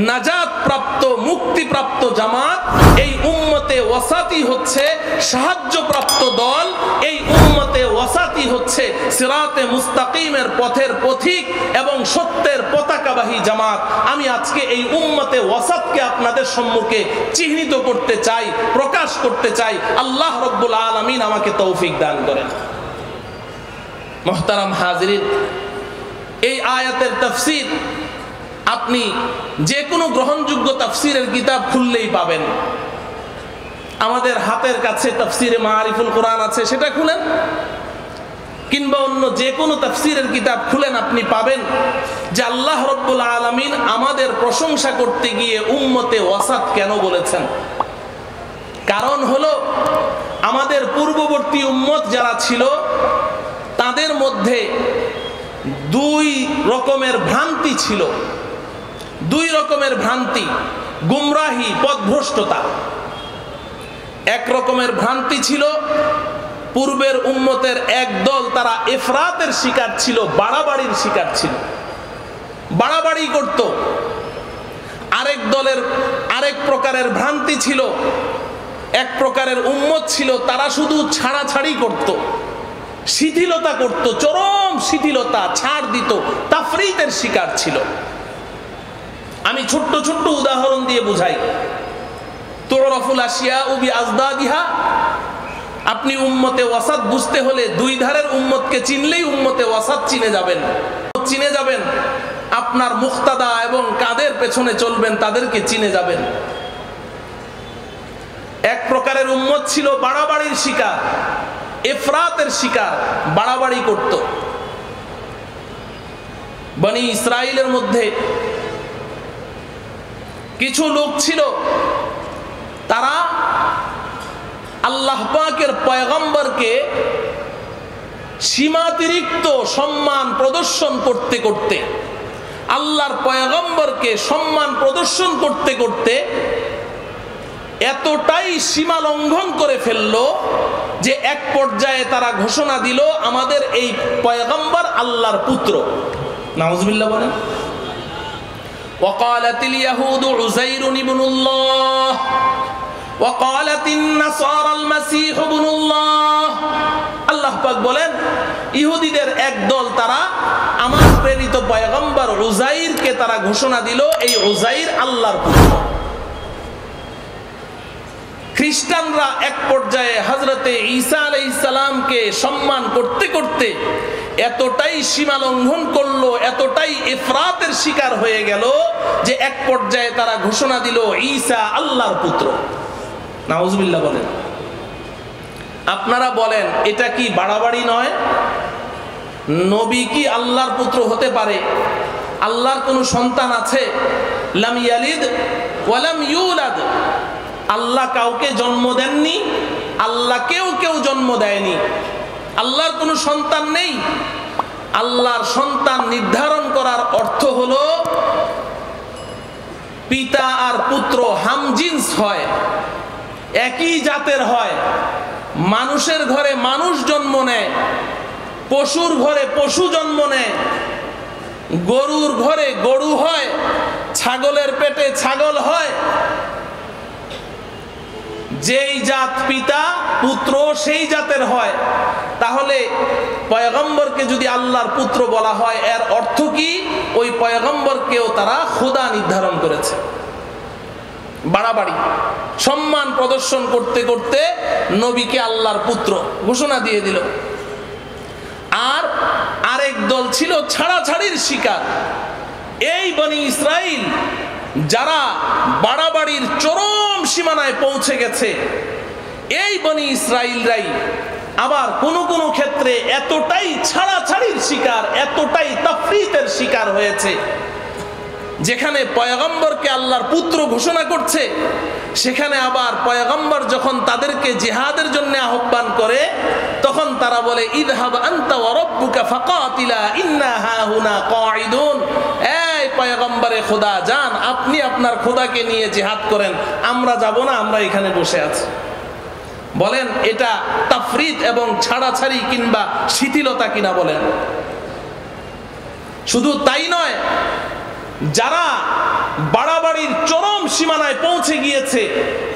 নাজাত প্রাপ্ত, মুক্তিপ্রাপ্ত জামাত। এই উম্মতে ওয়াসাতই হচ্ছে সাহায্যপ্রাপ্ত দল। এই উম্মতে ওয়াসাতই হচ্ছে সিরাতে মুস্তাকিমের পথের পথিক এবং সত্যের পতাকাবাহী জামাত। আমি আজকে এই উম্মতে ওয়াসাতকে আপনাদের সম্মুখে চিহ্নিত করতে চাই, প্রকাশ করতে চাই। আল্লাহ রাব্বুল আলামিন আমাকে তৌফিক দান করেন। মুহতারাম হাজিরিন, এই আয়াতের তাফসীর আপনি যে কোনো গ্রহণযোগ্য তাফসীরের কিতাব খুললেই পাবেন। আমাদের হাতের কাছে তাফসীরে মাআরিফুল কোরআন আছে, সেটা খুলেন, কিংবা অন্য যে কোনো তাফসীরের কিতাব খুলেন, আপনি পাবেন যে আল্লাহ রাব্বুল আলামিন আমাদের প্রশংসা করতে গিয়ে উম্মতে ওয়াসাত কেন বলেছেন। কারণ হলো আমাদের পূর্ববর্তী উম্মত যারা ছিল, তাদের মধ্যে দুই রকমের ভ্রান্তি ছিল। দুই রকমের ভ্রান্তি, গুমরাহি, পথভ্রষ্টতা। এক রকমের ভ্রান্তি ছিল, পূর্বের উম্মতের এক দল তারা ইফরাতের শিকার ছিল, বাড়াবাড়ির শিকার ছিল, বাড়াবাড়ি করত। আরেক দলের আরেক প্রকারের ভ্রান্তি ছিল, এক প্রকারের উম্মত ছিল, তারা শুধু ছাড়াছাড়ি করত। শিথিলতা করত, চরম শিথিলতা, ছাড় দিত, তাফরীতের শিকার ছিল। আমি ছোট্ট ছোট্ট উদাহরণ দিয়ে বুঝাই। তুরাফুল আশিয়াউ বিআজদাদিহা, আপনি উম্মতে ওয়াসাত বুঝতে হলে দুই ধারের উম্মতকে চিনলেই উম্মতে ওয়াসাত চিনে যাবেন। আপনার মুক্তাদা এবং কাদের পেছনে চলবেন তাদেরকে চিনে যাবেন। এক প্রকারের উম্মত ছিল বাড়াবাড়ির শিকার, ইফরাতের শিকার, বাড়াবাড়ি করত। বনি ইসরাইলের মধ্যে কিছু লোক ছিল, তারা আল্লাহ পাকের পয়গম্বরকে সীমাতিরিক্ত সম্মান প্রদর্শন করতে করতে, আল্লাহর পয়গম্বরকে সম্মান প্রদর্শন করতে করতে এতটাই সীমা লঙ্ঘন করে ফেললো যে এক পর্যায়ে তারা ঘোষণা দিল, আমাদের এই পয়গম্বর আল্লাহর পুত্র। নাউজুবিল্লাহ বলেন। ওয়াকালাতিল ইয়াহুদু উযাইরুন ইবনুল্লাহ ওয়াকালাতিন নাসারাল মাসীহ ইবনুল্লাহ। আল্লাহ পাক বলেন, ইহুদিদের এক দল তারা আমার প্রেরিত পয়গম্বর উযাইরকে তারা ঘোষণা দিল এই উযাইর আল্লাহর পুত্র। খ্রিস্টানরা এক পর্যায়ে হযরতে ঈসা আলাইহিস সালামকে সম্মান করতে করতে এতটাই সীমা লঙ্ঘন করলো, এতটাই ইফরাতের শিকার হয়ে গেল যে এক পর্যায়ে তারা ঘোষণা দিল ঈসা আল্লাহর পুত্র। নাউজুবিল্লাহ বলেন। আপনারা বলেন, এটা কি বাড়াবাড়ি নয়? নবী কি আল্লাহর পুত্র হতে পারে? আল্লাহর কোনো সন্তান আছে? লাম ইয়ালিদ ওয়া লাম ইউলাদ। আল্লাহ কাউকে জন্ম দেননি, আল্লাহকেও কেউ জন্ম দেয়নি। আল্লাহর কোনো সন্তান নেই। আল্লাহর সন্তান নির্ধারণ করার অর্থ হলো পিতা আর পুত্র হামজিন্স হয়, একই জাতের হয়। মানুষের ঘরে মানুষ জন্ম নেয়, পশুর ঘরে পশু জন্ম নেয়, গরুর ঘরে গরু হয়, ছাগলের পেটে ছাগল হয়। যেই জাত পিতা পুত্র সেই জাতের হয়। তাহলে পয়গম্বরকে যদি আল্লাহর পুত্র বলা হয়, এর অর্থ কি? ওই পয়গম্বরকেও তারা খোদা নির্ধারণ করেছে। বাড়াবাড়ি, সম্মান প্রদর্শন করতে করতে নবীকে আল্লাহর পুত্র ঘোষণা দিয়ে দিল। আর আরেক দল ছিল ছাড়াছাড়ির শিকার। এই বনি ইসরাইল যারা বাড়াবাড়ির চরম সীমানায় পৌঁছে গেছে, এই বনি ইসরাইলরাই আবার কোনো কোনো ক্ষেত্রে এতটাই ছাড়াছাড়ির শিকার, এতটাই তাফরীতের শিকার হয়েছে, যেখানে পয়গম্বরকে আল্লাহর পুত্র ঘোষণা করছে, সেখানে আবার পয়গম্বর যখন তাদেরকে জিহাদের জন্য আহ্বান করে, তখন তারা বলে ইযহাব আনতা ওয়া রাব্বুকা ফাকাতিলা ইন্না হাহুনা কাঈদুন। এই পয়গম্বরে খোদা যান, আপনি আপনার খোদাকে নিয়ে জিহাদ করেন, আমরা যাব না, আমরা এখানে বসে আছি। বলেন এটা তাফরীত এবং ছাড়াছাড়ি কিংবা শিথিলতা কিনা বলেন? শুধু তাই নয়, যারা বাড়াবাড়ির চরম সীমানায় পৌঁছে গিয়েছে,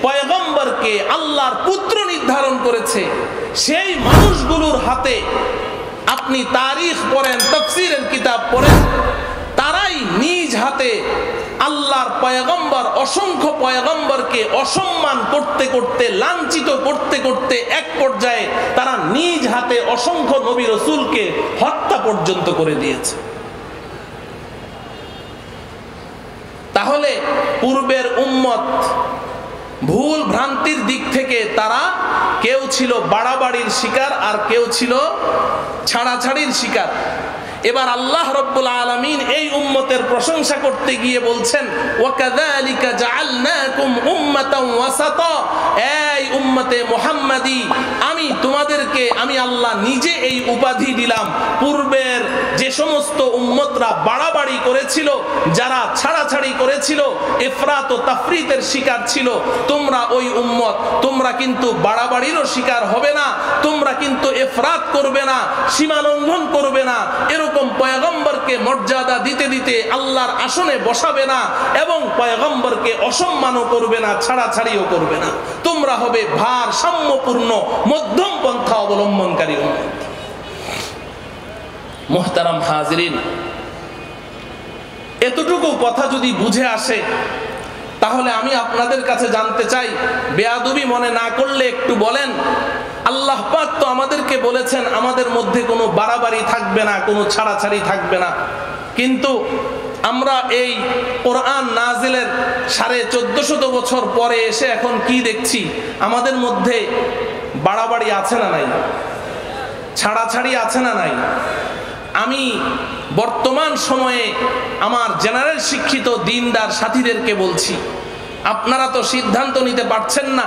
পয়গম্বরকে আল্লাহর পুত্র নির্ধারণ করেছে, সেই মানুষগুলোর হাতে আপনি তারিখ পড়েন, তাফসীরের কিতাব পড়েন, তারাই নিজ হাতে আল্লাহর পয়গম্বর, অসংখ্য পয়গম্বরকে অসম্মান করতে করতে, লাঞ্ছিত করতে করতে এক পর্যায়ে তারা নিজ হাতে অসংখ্য নবী রাসূলকে হত্যা পর্যন্ত করে দিয়েছে। তাহলে পূর্বের উম্মত ভুল ভ্রান্তির দিক থেকে তারা কেউ ছিল বাড়াবাড়ির শিকার আর কেউ ছিল ছাড়াছাড়ির শিকার। এবার আল্লাহ রাব্বুল আলামিন এই উম্মতের প্রশংসা করতে গিয়ে বলছেন, ওয়াকাযালিকা জাআলনাকুম উম্মাতান ওয়াসাতা। এই উম্মতে মুহাম্মাদি, আমি তোমাদেরকে, আমি আল্লাহ নিজে এই উপাধি দিলাম। পূর্বের যে সমস্ত উম্মতরা বাড়াবাড়ি করেছিল, যারা ছাড়াছাড়ি করেছিল, ইফরাত ও তাফরীতের শিকার ছিল, তোমরা ওই উম্মত, তোমরা কিন্তু বাড়াবাড়িরও শিকার হবে না, তোমরা কিন্তু ইফরাত করবে না, সীমা লঙ্ঘন করবে না, এরকম পয়গম্বরকে মর্যাদা দিতে দিতে আল্লাহর আসনে বসাবে না, এবং পয়গম্বরকে অসম্মানও করবে না, ছাড়াছাড়িও করবে না। তোমরা হবে ভারসাম্যপূর্ণ মধ্যম পন্থা অবলম্বনকারী উম্মত। মুহতারাম হাজিরিন, এতটুকু কথা যদি বুঝে আসে তাহলে আমি আপনাদের কাছে জানতে চাই, বেয়াদবি মনে না করলে একটু বলেন, আল্লাহ পাক তো আমাদেরকে বলেছেন আমাদের মধ্যে কোনো বাড়াবাড়ি থাকবে না, কোনো ছাড়াছাড়ি থাকবে না, কিন্তু আমরা এই কোরআন নাজিলের 1450 বছর পরে এসে এখন কি দেখছি? আমাদের মধ্যে বাড়াবাড়ি আছে না নাই? ছাড়াছাড়ি আছে না নাই? আমি বর্তমান সময়ে আমার জেনারেল শিক্ষিত দিনদার সাথীদেরকে বলছি, আপনারা তো সিদ্ধান্ত নিতে পারছেন না।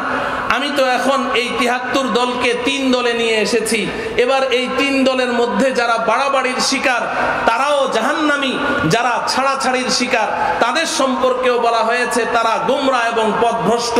আমি তো এখন এই ৭৩ দলকে ৩ দলে নিয়ে এসেছি। এবার এই ৩ দলের মধ্যে যারা বাড়াবাড়ির শিকার তারাও জাহান্নামী, যারা ছাড়াছাড়ির শিকার তাদের সম্পর্কেও বলা হয়েছে তারা গোমরা এবং পথভ্রষ্ট।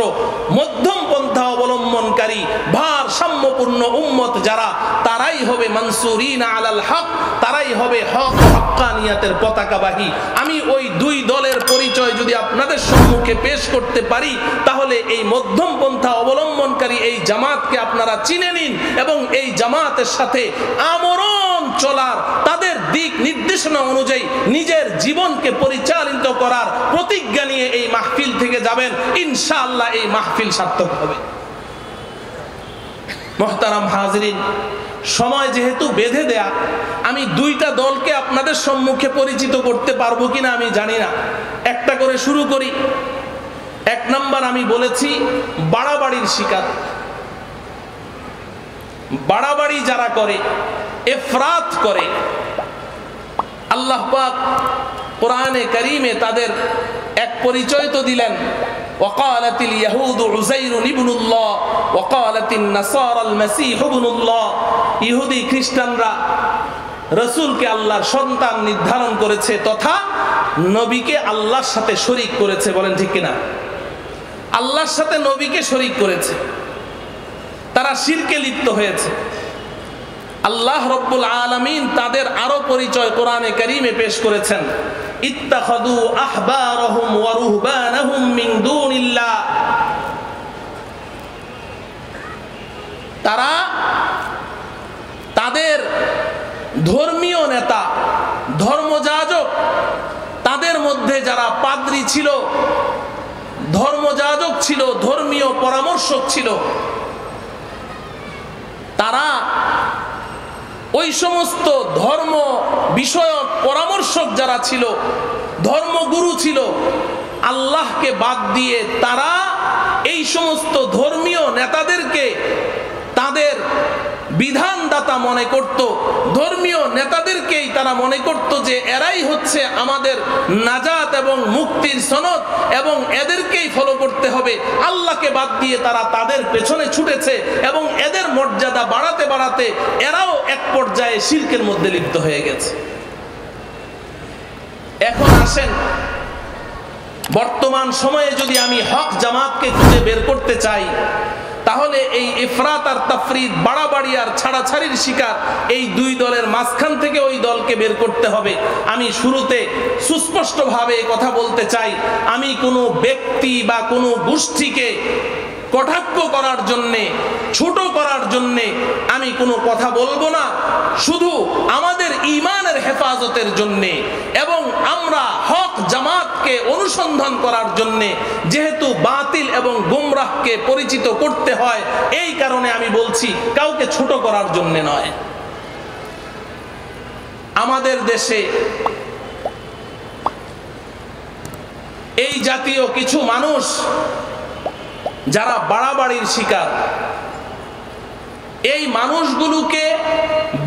মধ্যম পন্থা অবলম্বনকারী ভারসাম্যপূর্ণ উম্মত যারা, তারাই হবে মানসুরিনা আলাল হক, তারাই হবে হক ও হক্কানিয়াতের পতাকাবাহী। আমি ওই 2 দলের পরিচয় যদি আপনাদের সম্মুখে পেশ করতে পারি তাহলে এই মধ্যম পন্থা অবলম্বনকারী এই জামাতকে আপনারা চিনে নিন এবং এই জামাতের সাথে আমরণ চলার, তাদের দিক নির্দেশনা অনুযায়ী নিজের জীবনকে পরিচালিত করার প্রতিজ্ঞা নিয়ে এই মাহফিল থেকে যাবেন। ইনশাআল্লাহ এই মাহফিল সার্থক হবে। মুহতারাম হাজিরিন, সময় যেহেতু বেঁধে দেয়া, আমি 2টা দলকে আপনাদের সম্মুখে পরিচিত করতে পারবো কিনা আমি জানি না। একটা করে শুরু করি। 1 নাম্বার আমি বলেছি বাড়াবাড়ির শিকার। বাড়াবাড়ি যারা করে, ইফরাত করে, আল্লাহ পাক কোরআনে কারীমে তাদের এক পরিচয় তো দিলেন, ওয়াকালাতিল ইয়াহুদু উযাইরুন ইবনুল্লাহ ওয়াকালাতিন নাসারাল মাসীহু ইবনুল্লাহ। ইহুদি খ্রিস্টানরা রাসূলকে আল্লাহর সন্তান নির্ধারণ করেছে তথা নবীকে আল্লাহর সাথে শরীক করেছে। বলেন ঠিক কিনা? আল্লাহর সাথে নবীকে শরীক করেছে, তারা শিরকে লিপ্ত হয়েছে। আল্লাহ রব্বুল আলামিন তাদের আরো পরিচয় কোরআনে কারীমে পেশ করেছেন, ইত্তাখাযু আহবারহুম ওয়া রুহবানাহুম মিন দুনিল্লাহ। তারা তাদের ধর্মীয় নেতা, ধর্মযাজক, তাদের মধ্যে যারা পাদ্রী ছিল, ধর্মযাজক ছিল, ধর্মীয় পরামর্শক ছিল, তারা ওই সমস্ত ধর্ম বিষয়ক পরামর্শক যারা ছিল, ধর্মগুরু ছিল, আল্লাহকে বাদ দিয়ে তারা এই সমস্ত ধর্মীয় নেতাদেরকে তাদের বিধানদাতা মনে করত। ধর্মীয় নেতাদেরকেই তারা মনে করত যে এরাই হচ্ছে আমাদের নাজাত এবং মুক্তির সনদ এবং এদেরকেই ফলো করতে হবে। আল্লাহকে বাদ দিয়ে তারা তাদের পেছনে ছুটেছে এবং এদের মর্যাদা বাড়াতে বাড়াতে এরাও এক পর্যায়ে শিরকের মধ্যে লিপ্ত হয়ে গেছে। এখন আসেন, বর্তমান সময়ে যদি আমি হক জামাতকে খুঁজে বের করতে চাই তাহলে এই ইফরাত আর তাফরিদ, বাড়াবাড়ি আর ছাড়াছাড়ির শিকার এই 2 দলের মাঝখান থেকে ওই দলকে বের করতে হবে। আমি শুরুতে সুস্পষ্টভাবে কথা বলতে চাই, আমি কোনো ব্যক্তি বা কোনো গোষ্ঠীকে কটাক্ষ করার জন্যে, ছোট করার জন্যে আমি কোনো কথা বলবো না। শুধু আমাদের ঈমানের হেফাজতের জন্যে এবং আমরা হক জামাতকে অনুসন্ধান করার জন্যে, যেহেতু বাতিল এবং গুমরাহকে পরিচিত করতে হয়, এই কারণে আমি বলছি, কাউকে ছোট করার জন্যে নয়। আমাদের দেশে এই জাতীয় কিছু মানুষ যারা বাড়াবাড়ির শিকার, এই মানুষগুলোকে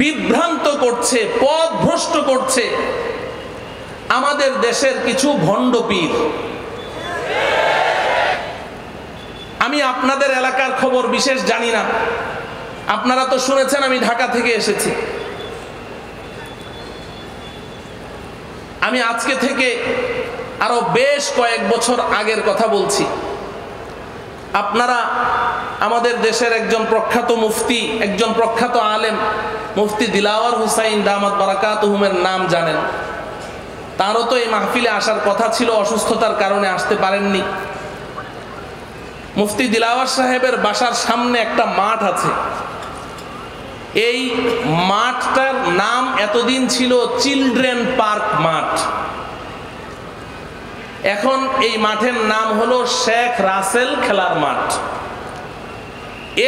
বিভ্রান্ত করছে, পথভ্রষ্ট করছে আমাদের দেশের কিছু ভণ্ড পীর। আমি আপনাদের এলাকার খবর বিশেষ জানি না, আপনারা তো শুনেছেন আমি ঢাকা থেকে এসেছি। আমি আজকে থেকে আরো বেশ কয়েক বছর আগের কথা বলছি। আপনারা আমাদের দেশের একজন প্রখ্যাত মুফতি, একজন প্রখ্যাত আলেম, মুফতি দিলাওয়ার হুসাইন দামাত বারাকাতুহুমের নাম জানেন। তারও তো এই মাহফিলে আসার কথা ছিল, অসুস্থতার কারণে আসতে পারেননি। মুফতি দিলাওয়ার সাহেবের বাসার সামনে একটা মাঠ আছে, এই মাঠটার নাম এতদিন ছিল চিলড্রেন পার্ক মাঠ, এখন এই মাঠের নাম হলো শেখ রাসেল খেলার মাঠ।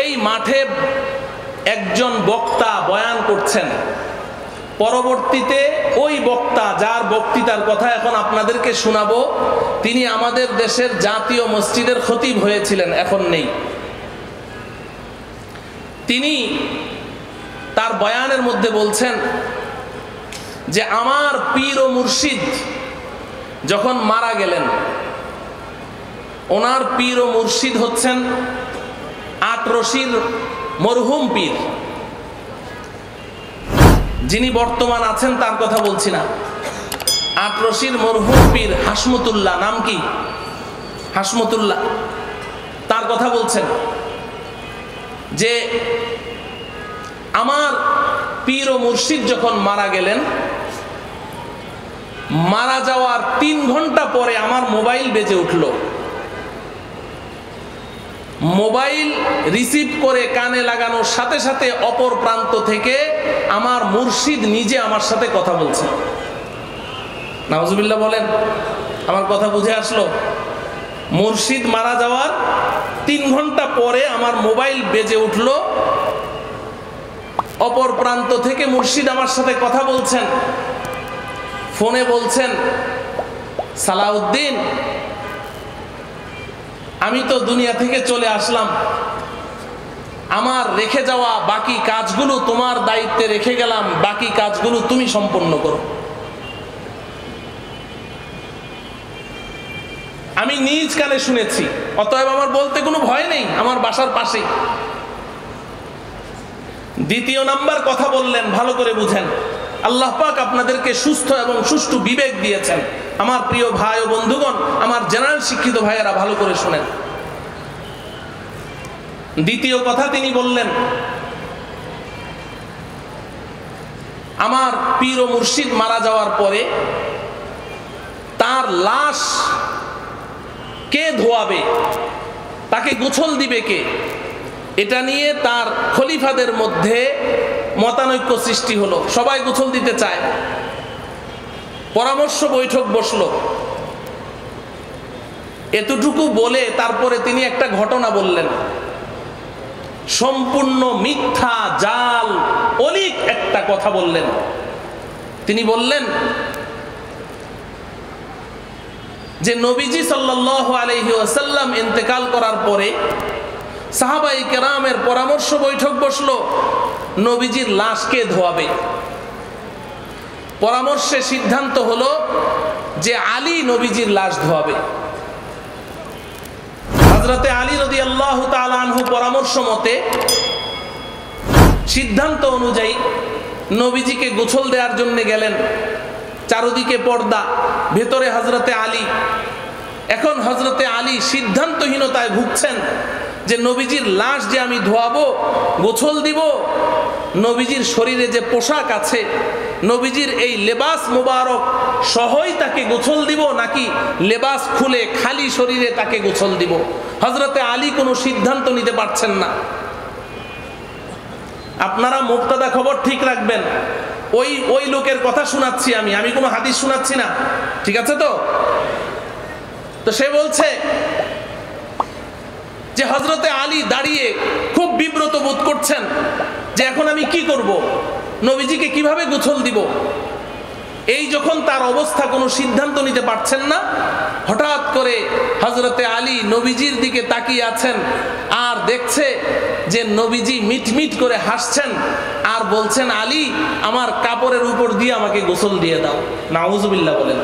এই মাঠে একজন বক্তা বয়ান করছেন, পরবর্তীতে ওই বক্তা যার বক্তৃতার কথা এখন আপনাদেরকে শোনাবো, তিনি আমাদের দেশের জাতীয় মসজিদের খতিব হয়েছিলেন, এখন নেই। তিনি তার বয়ানের মধ্যে বলছেন যে আমার পীর ও মুর্শিদ যখন মারা গেলেন, ওনার পীর ও মুর্শিদ হচ্ছেন আটরশির মরহুম পীর, যিনি বর্তমান আছেন তার কথা বলছি না, আটরশির মরহুম পীর হাসমতুল্লাহ, নাম কি? হাসমতুল্লাহ, তার কথা বলছেন যে আমার পীর ও মুর্শিদ যখন মারা গেলেন, মারা যাওয়ার 3 ঘন্টা পরে আমার মোবাইল বেজে উঠল। মোবাইল রিসিভ করে কানে লাগানোর সাথে সাথে অপর প্রান্ত থেকে আমার মুর্শিদ নিজে আমার সাথে কথা বলছে। নাউজুবিল্লাহ বলেন, আমার কথা বুঝে আসলো? মুর্শিদ মারা যাওয়ার 3 ঘন্টা পরে আমার মোবাইল বেজে উঠল, অপর প্রান্ত থেকে মুর্শিদ আমার সাথে কথা বলছেন। ফোনে বলছেন, সালাউদ্দিন, আমি তো দুনিয়া থেকে চলে আসলাম, আমার রেখে যাওয়া বাকি কাজগুলো তোমার দায়িত্বে রেখে গেলাম, বাকি কাজগুলো তুমি সম্পন্ন করো। আমি নিজ কানে শুনেছি, অতএব আমার বলতে কোনো ভয় নেই, আমার বাসার পাশেই। দ্বিতীয় নাম্বার কথা বললেন, ভালো করে বুঝেন, আল্লাহ পাক আপনাদেরকে সুস্থ এবং সুষ্ঠু বিবেক দিয়েছেন। আমার প্রিয় ভাই ও বন্ধুগণ, আমার জেনারেল শিক্ষিত ভাইয়েরা ভালো করে শুনেন। দ্বিতীয় কথা তিনি বললেন, আমার পীর ও মুর্শিদ মারা যাওয়ার পরে তার লাশ কে ধোয়াবে, তাকে গোসল দিবে কে, এটা নিয়ে তার খলিফাদের মধ্যে মতানৈক্য সৃষ্টি হলো। সবাই গোসল দিতে চায়, পরামর্শ বৈঠক বসলো। এতটুকু বলে তারপরে তিনি একটা ঘটনা বললেন, সম্পূর্ণ মিথ্যা, জাল, অলীক একটা কথা বললেন। তিনি বললেন যে নবীজি সাল্লাল্লাহু আলাইহি ওয়াসাল্লাম ইন্তেকাল করার পরে সাহাবায়ে কেরামের পরামর্শ বৈঠক বসলো, নবীজির লাশ কে ধোয়াবে। পরামর্শে সিদ্ধান্ত হলো যে আলী নবীজির লাশ ধোয়াবে। হযরতে আলী রাদিয়াল্লাহু তাআলা আনহু পরামর্শ মতে, সিদ্ধান্ত অনুযায়ী নবীজিকে গোসল দেওয়ার জন্য গেলেন। চারদিকে পর্দা, ভেতরে হযরতে আলী। এখন হযরতে আলী সিদ্ধান্তহীনতায় ভুগছেন যে নবীজির লাশ যে আমি ধোয়াবো, গোসল দিব, নবীজির শরীরে যে পোশাক আছে, নবীজির এই লেবাস মুবারক সহই তাকে গোসল দিব, নাকি লেবাস খুলে খালি শরীরে তাকে গোসল দিব। হযরতে আলী কোনো সিদ্ধান্ত নিতে পারছেন না। আপনারা মুবতাদা খবর ঠিক রাখবেন, ওই লোকের কথা শোনাচ্ছি আমি কোনো হাদিস শোনাচ্ছি না, ঠিক আছে তো? তো সে বলছে যে হযরতে আলী দাঁড়িয়ে খুব বিব্রত বোধ করছেন যে এখন আমি কি করব, নবীজিকে কিভাবে গোসল দিব। এই যখন তার অবস্থা, কোনো সিদ্ধান্ত নিতে পারছেন না, হঠাৎ করে হযরতে আলী নবীজির দিকে তাকিয়ে আছেন আর দেখছে যে নবীজি মিটমিট করে হাসছেন আর বলছেন, আলী, আমার কাপড়ের উপর দিয়ে আমাকে গোসল দিয়ে দাও। নাউজুবিল্লাহ বলেন।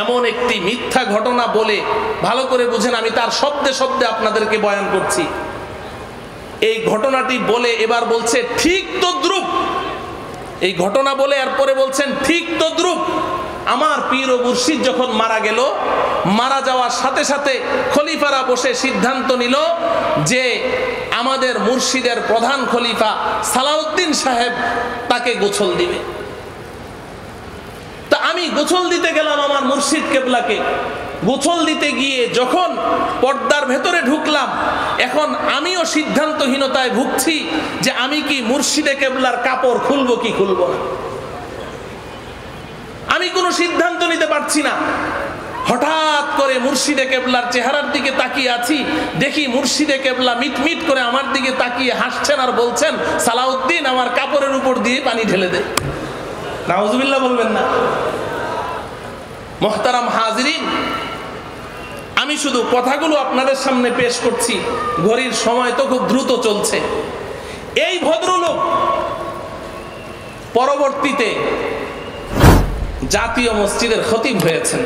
এমন একটি মিথ্যা ঘটনা বলে, ভালো করে বুঝেন, আমি তার শব্দে শব্দে আপনাদেরকে বয়ান করছি। এই ঘটনাটি বলে এবার বলছে ঠিক তদ্রুপ, এই ঘটনা বলে এরপরে বলছেন ঠিক তদ্রুপ আমার পীর ও মুর্শিদ যখন মারা গেল, মারা যাওয়ার সাথে সাথে খলিফারা বসে সিদ্ধান্ত নিল যে আমাদের মুর্শিদের প্রধান খলিফা সালাউদ্দিন সাহেব তাকে গোসল দিবে। তা আমি গোসল দিতে গেলাম আমার মুর্শিদ কেবলাকে, গোসল দিতে গিয়ে যখন পর্দার ভেতরে ঢুকলাম, এখন আমিও সিদ্ধান্তহীনতায় ভুগছি যে আমি কি মুর্শিদে কেবলার কাপড় খুলবো কি খুলবো না। আমি কোনো সিদ্ধান্ত নিতে পারছি না। হঠাৎ করে মুর্শিদে কেবলার চেহারার দিকে তাকিয়ে আছি, দেখি মুর্শিদে কেবলা মিটমিট করে আমার দিকে তাকিয়ে হাসছেন আর বলছেন, সালাউদ্দিন আমার কাপড়ের উপর দিয়ে পানি ঢেলে দে। নাউজুবিল্লাহ বলবেন না? মুহতারাম হাজিরিন, আমি শুধু কথাগুলো আপনাদের সামনে পেশ করছি, ঘড়ির সময় তো খুব দ্রুত চলছে। এই ভদ্রলোক পরবর্তীতে জাতীয় মসজিদের খতিব হয়েছেন।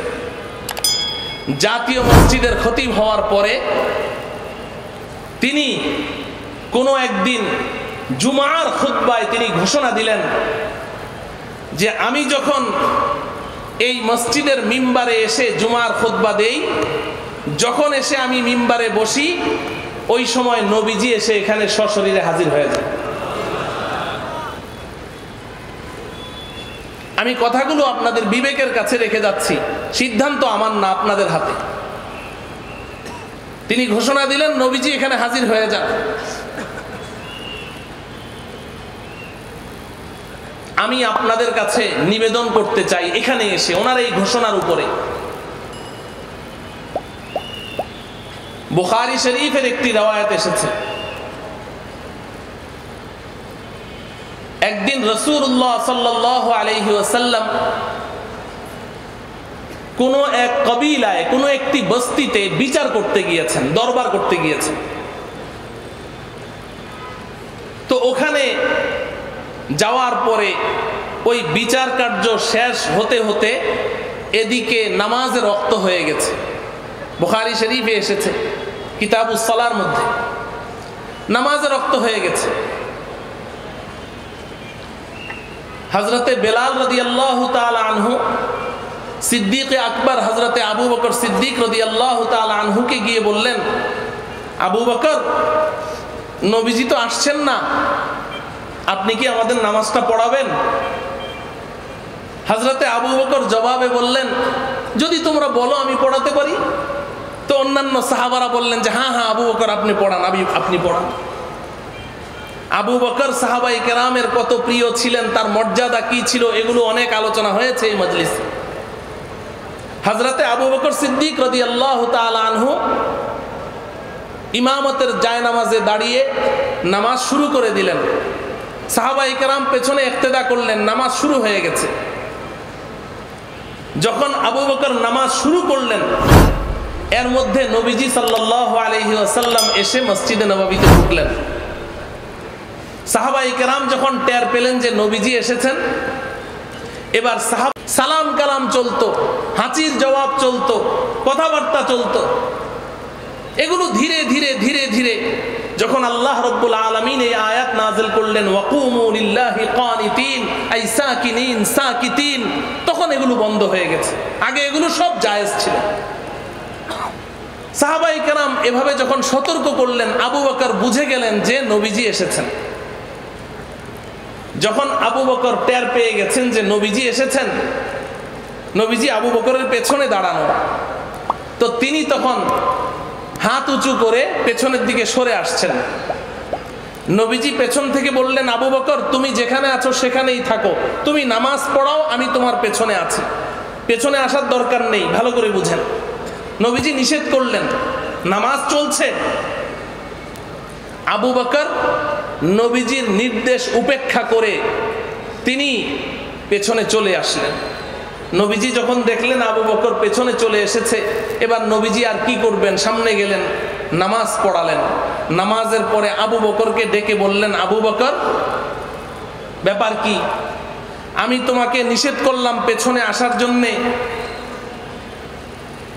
জাতীয় মসজিদের খতিব হওয়ার পরে তিনি কোনো একদিন জুমার খুতবায় তিনি ঘোষণা দিলেন যে আমি যখন এই মসজিদের মিম্বারে এসে জুমার খুতবা দেই, যখন এসে আমি মিম্বারে বসি, ওই সময় নবীজি এসে এখানে সশরীরে হাজির হয়ে যায়। আমি কথাগুলো আপনাদের বিবেকের কাছে রেখে যাচ্ছি, সিদ্ধান্ত আমার না, আপনাদের হাতে। তিনি ঘোষণা দিলেন নবীজি এখানে হাজির হয়ে যান। আমি আপনাদের কাছে নিবেদন করতে চাই, এখানে এসে ওনার এই ঘোষণার উপরে বুখারী শরীফের একটি রওয়ায়াত এসেছে, একদিন রাসূলুল্লাহ সাল্লাল্লাহু আলাইহি ওয়াসাল্লাম কোন এক কবিলায়, কোন একটি বস্তিতে বিচার করতে গিয়েছেন, দরবার করতে গিয়েছেন। তো ওখানে যাওয়ার পরে ওই বিচার কার্য শেষ হতে হতে এদিকে নামাজের ওয়াক্ত হয়ে গেছে। বুখারী শরীফে এসেছে কিতাবুস সালার মধ্যে, নামাজের ওয়াক্ত হয়ে গেছে। হযরতে বেলাল রাদিয়াল্লাহু তাআলা আনহু সিদ্দিকে আকবর হযরতে আবু বকর সিদ্দিক রাদিয়াল্লাহু তাআলা আনহুকে গিয়ে বললেন, আবু বকর, নবীজি তো আসছেন না, আপনি কি আমাদের নামাজটা পড়াবেন? হযরতে আবু বকর জবাবে বললেন, যদি তোমরা বলো আমি পড়াতে পারি। তো অন্যান্য সাহাবারা বললেন যে হ্যাঁ হ্যাঁ আবু বকর আপনি পড়ান, আপনি পড়ান। আবু বকর সাহাবায়ে কেরামের কত প্রিয় ছিলেন, তার মর্যাদা কি ছিল, এগুলো অনেক আলোচনা হয়েছে এই মজলিসে। হযরতে আবু বকর সিদ্দিক রাদিয়াল্লাহু তাআলা আনহু ইমামতের জায়নামাজে দাঁড়িয়ে নামাজ শুরু করে দিলেন। সাহাবায়ে কেরাম পেছনে ইক্তেদা করলেন, নামাজ শুরু হয়ে গেছে। যখন আবু বকর নামাজ শুরু করলেন, এর মধ্যে নবীজি সাল্লাল্লাহু আলাইহি ওয়াসাল্লাম এসে মসজিদে নববীতে ঢুকলেন। সাহাবায়ে কেরাম যখন টের পেলেন যে নবীজি এসেছেন, এবার সালাম কালাম চলতো, হাঁচির জবাব চলতো, কথাবার্তা চলতো। এগুলো ধীরে ধীরে ধীরে ধীরে যখন আল্লাহ রাব্বুল আলামিন এই আয়াত নাযিল করলেন, ওয়াকুমু লিল্লাহি কানিতিন আই সাকিনিন সাকিতিন, তখন এগুলো বন্ধ হয়ে গেছে। আগে এগুলো সব জায়েজ ছিল। সাহাবায়ে কেরাম এভাবে যখন সতর্ক করলেন, আবু বকর বুঝে গেলেন যে নবীজি এসেছেন। যখন আবু বকর টের পেয়ে গেছেন যে নবীজি এসেছেন, নবীজি আবু বকরের পেছনে দাঁড়ানো, তো তিনি তখন হাত উঁচু করে পেছনের দিকে সরে আসছেন। নবীজি পেছন থেকে বললেন, আবু বকর তুমি যেখানে আছো সেখানেই থাকো, তুমি নামাজ পড়াও, আমি তোমার পেছনে আছি, পেছনে আসার দরকার নেই, ভালো করে বুঝেন। নবীজি নিষেধ করলেন, নামাজ চলছে। আবু বকর নবীজির নির্দেশ উপেক্ষা করে তিনি পেছনে চলে আসলেন। নবীজি যখন দেখলেন আবু বকর পেছনে চলে এসেছে, এবার নবীজি আর কি করবেন, সামনে গেলেন, নামাজ পড়ালেন। নামাজের পরে আবু বকরকে ডেকে বললেন, আবু বকর ব্যাপার কি? আমি তোমাকে নিষেধ করলাম পেছনে আসার জন্যে,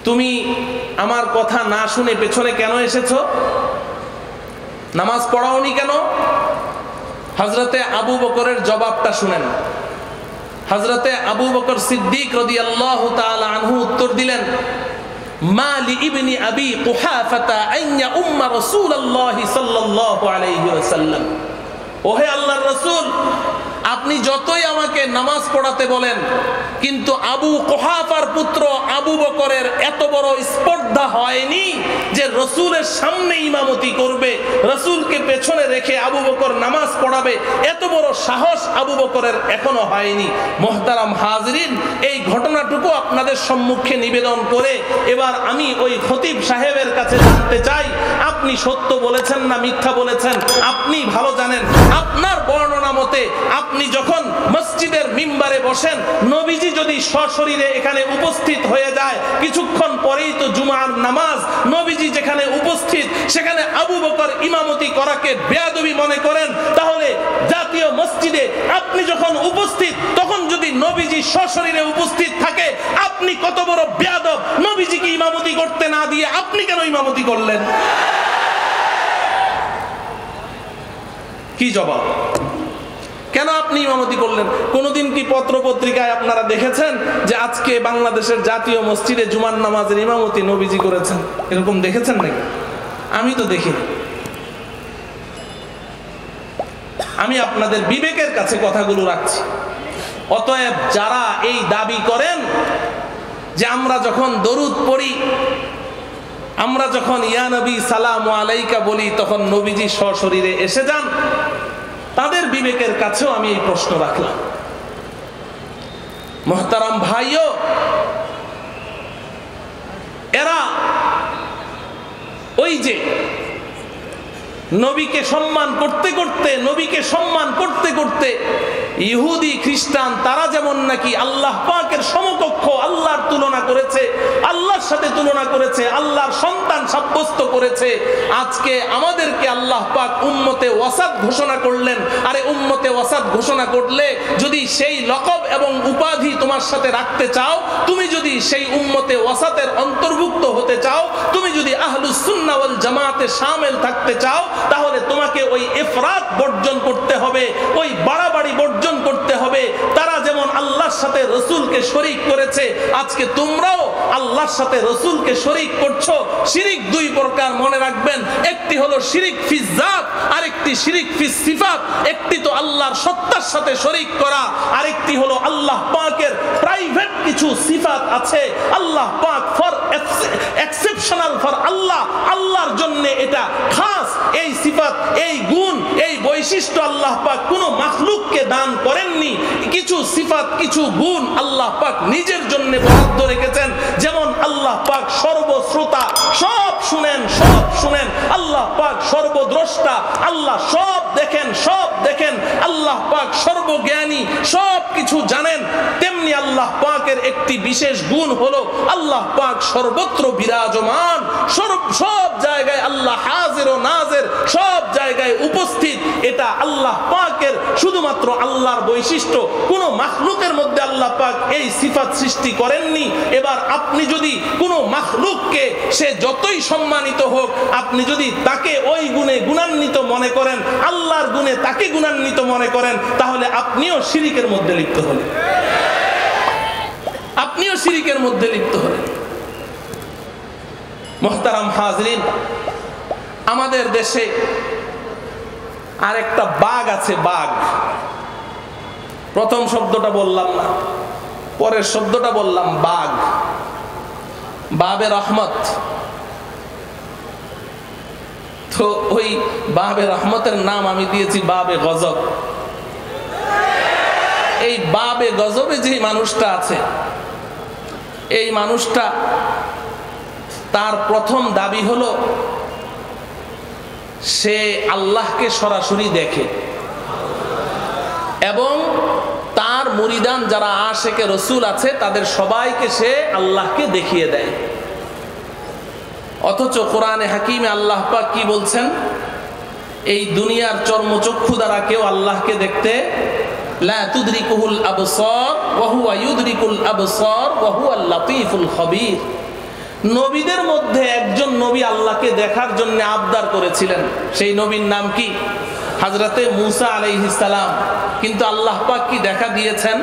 তুমি আমার কথা না শুনে পেছনে কেন এসেছো? নামাজ পড়াওনি কেন? হযরতে আবু বকরের জবাবটা শুনেন। হযরতে আবু বকর সিদ্দিক রাদিয়াল্লাহু তাআলা আনহু উত্তর দিলেন, মা লি ইবনি আবি কুহাফাতা আন ইয়াউম্মা রাসূলুল্লাহ সাল্লাল্লাহু আলাইহি ওয়াসাল্লাম। ওহে আল্লাহর রাসূল, আপনি যতই আমাকে নামাজ পড়াতে বলেন, কিন্তু আবু কুহাফার পুত্র আবু বকরের এত বড় স্পর্ধা হয়নি যে রসুলের সামনে ইমামতি করবে, রসুলকে পেছনে রেখে আবু বকর নামাজ পড়াবে, এত বড় সাহস আবু বকরের এখনো হয়নি। মুহতারাম হাজরিন, এই ঘটনাটুকু আপনাদের সম্মুখে নিবেদন করে এবার আমি ওই খতিব সাহেবের কাছে জানতে চাই, আপনি সত্য বলেছেন না মিথ্যা বলেছেন আপনি ভালো জানেন। আপনার বর্ণনা মতে আপনি যখন মসজিদের মিম্বারে বসেন, নবীজি যদি সশরীরে এখানে উপস্থিত হয়ে যায়, কিছুক্ষণ পরেই তো জুমার নামাজ, নবীজি যেখানে উপস্থিত সেখানে আবু বকর ইমামতি করাকে বেয়াদবি মনে করেন, তাহলে জাতীয় মসজিদে আপনি যখন উপস্থিত তখন যদি নবীজি সশরীরে উপস্থিত থাকে, আপনি কত বড় বেয়াদব! নবীজিকে ইমামতি করতে না দিয়ে আপনি কেন ইমামতি করলেন? কি জবাব? কেন আপনি ইমামতি করলেন? কোনদিন কি পত্র পত্রিকায় আপনারা দেখেছেন যে আজকে বাংলাদেশের জাতীয় মসজিদে জুমার নামাজের ইমামতি নবীজি করেছেন? এরকম দেখেছেন নাকি? আমি তো দেখিনি। আমি আপনাদের বিবেকের কাছে কথাগুলো রাখছি। অতএব যারা এই দাবি করেন যে আমরা যখন দরুদ পড়ি, আমরা যখন ইয়া নবী সালামু আলাইকা বলি, তখন নবীজি সশরীরে এসে যান, তাদের বিবেকের কাছেও আমি এই প্রশ্ন রাখলাম। মুহতারাম ভাইও, এরা ওই যে নবীকে সম্মান করতে করতে, নবীকে সম্মান করতে করতে ইহুদি খ্রিস্টান তারা যেমন নাকি আল্লাহ পাকের সমকক্ষ আল্লাহর তুলনা করেছে, আল্লাহর সাথে তুলনা করেছে, আল্লাহর সন্তান সাব্যস্ত করেছে, আজকে আমাদেরকে আল্লাহ পাক উম্মতে ওয়াসাত ঘোষণা করলেন। আরে উম্মতে ওয়াসাত ঘোষণা করলে যদি সেই লকব এবং উপাধি তোমার সাথে রাখতে চাও, তুমি যদি সেই উম্মতে ওয়াসাতের অন্তর্ভুক্ত হতে চাও, তুমি যদি আহলুস সুন্নাহ ওয়াল জামাতে শামিল থাকতে চাও, তাহলে তোমাকে ওই ইফরাত বর্জন করতে হবে, ওই বাড়াবাড়ি বর্জন করতে হবে। তারা যেমন আল্লাহর সাথে রাসূলকে শরীক করেছে, আজকে তোমরাও আল্লাহর সাথে রাসূলকে শরীক করছো। শিরিক দুই প্রকার মনে রাখবেন, একটি হলো শিরিক ফি যাত, আরেকটি শিরিক ফি সিফাত। একটি তো আল্লাহর সত্তার সাথে শরীক করা, আরেকটি হলো আল্লাহ পাকের প্রাইভেট কিছু সিফাত আছে, আল্লাহ পাক ফর এক্সেপশনাল ফর আল্লাহ, আল্লাহর জন্য এটা খাস। এই সিফাত, এই গুণ, এই বৈশিষ্ট্য আল্লাহ পাক কোনো মাখলুককে দান করেননি। কিছু সিফাত, কিছু গুণ আল্লাহ পাক নিজের জন্য বরাদ্দ রেখেছেন। যেমন আল্লাহ পাক সর্বশ্রোতা, সব শুনেন, সব শুনেন। আল্লাহ পাক সর্বদ্রষ্টা, আল্লাহ সব দেখেন, সব দেখেন। আল্লাহ পাক সর্বজ্ঞানী, সব কিছু জানেন। তেমনি আল্লাহ পাকের একটি বিশেষ গুণ হলো আল্লাহ পাক সর্বত্র বিরাজমান, সব জায়গায় আল্লাহ হাজির ও নাজির, সব জায়গায় উপস্থিত। এটা আল্লাহ পাকের শুধুমাত্র আল্লাহর বৈশিষ্ট্য, কোনো মাখলুকের মধ্যে আল্লাহ পাক এই সিফাত সৃষ্টি করেননি। এবার আপনি যদি কোনো মাখলুককে, সে যতই সম্মানিত হোক, আপনি যদি তাকে ওই গুণে গুণান্বিত মনে করেন, আল্লাহর গুণে তাকে গুণান্বিত মনে করেন, তাহলে আপনিও শিরিকের মধ্যে লিপ্ত হলেন, আপনিও শিরিকের মধ্যে লিপ্ত হলেন। মুহতারাম হাজরিন, আমাদের দেশে আরেকটা বাঘ আছে, বাঘ। প্রথম শব্দটা বললাম না, পরের শব্দটা বললাম, বাঘ, বাবে রহমত। তো ওই বাবে রহমতের নাম আমি দিয়েছি বাবে গজব। এই বাবে গজবে যে মানুষটা আছে, এই মানুষটা, তার প্রথম দাবি হলো সে আল্লাহকে সরাসরি দেখে এবং তার মুরিদান যারা আশেকে রসুল আছে তাদের সবাইকে সে আল্লাহকে দেখিয়ে দেয়। অথচ কোরআনে হাকিমে আল্লাহ পাক কি বলছেন? এই দুনিয়ার চর্মচক্ষু দ্বারা কেউ আল্লাহকে দেখতে, লা তুদরিকুহুল আবসার ওয়া হুয়া ইউদরিকুল আবসার ওয়া হুয়াল লাতীফুল খবীর। নবীদের মধ্যে একজন নবী আল্লাহকে দেখার জন্য আবদার করেছিলেন। সেই নবীর নাম কি? হযরতে মূসা আলাইহিস সালাম। কিন্তু আল্লাহ পাক কি দেখা দিয়েছেন?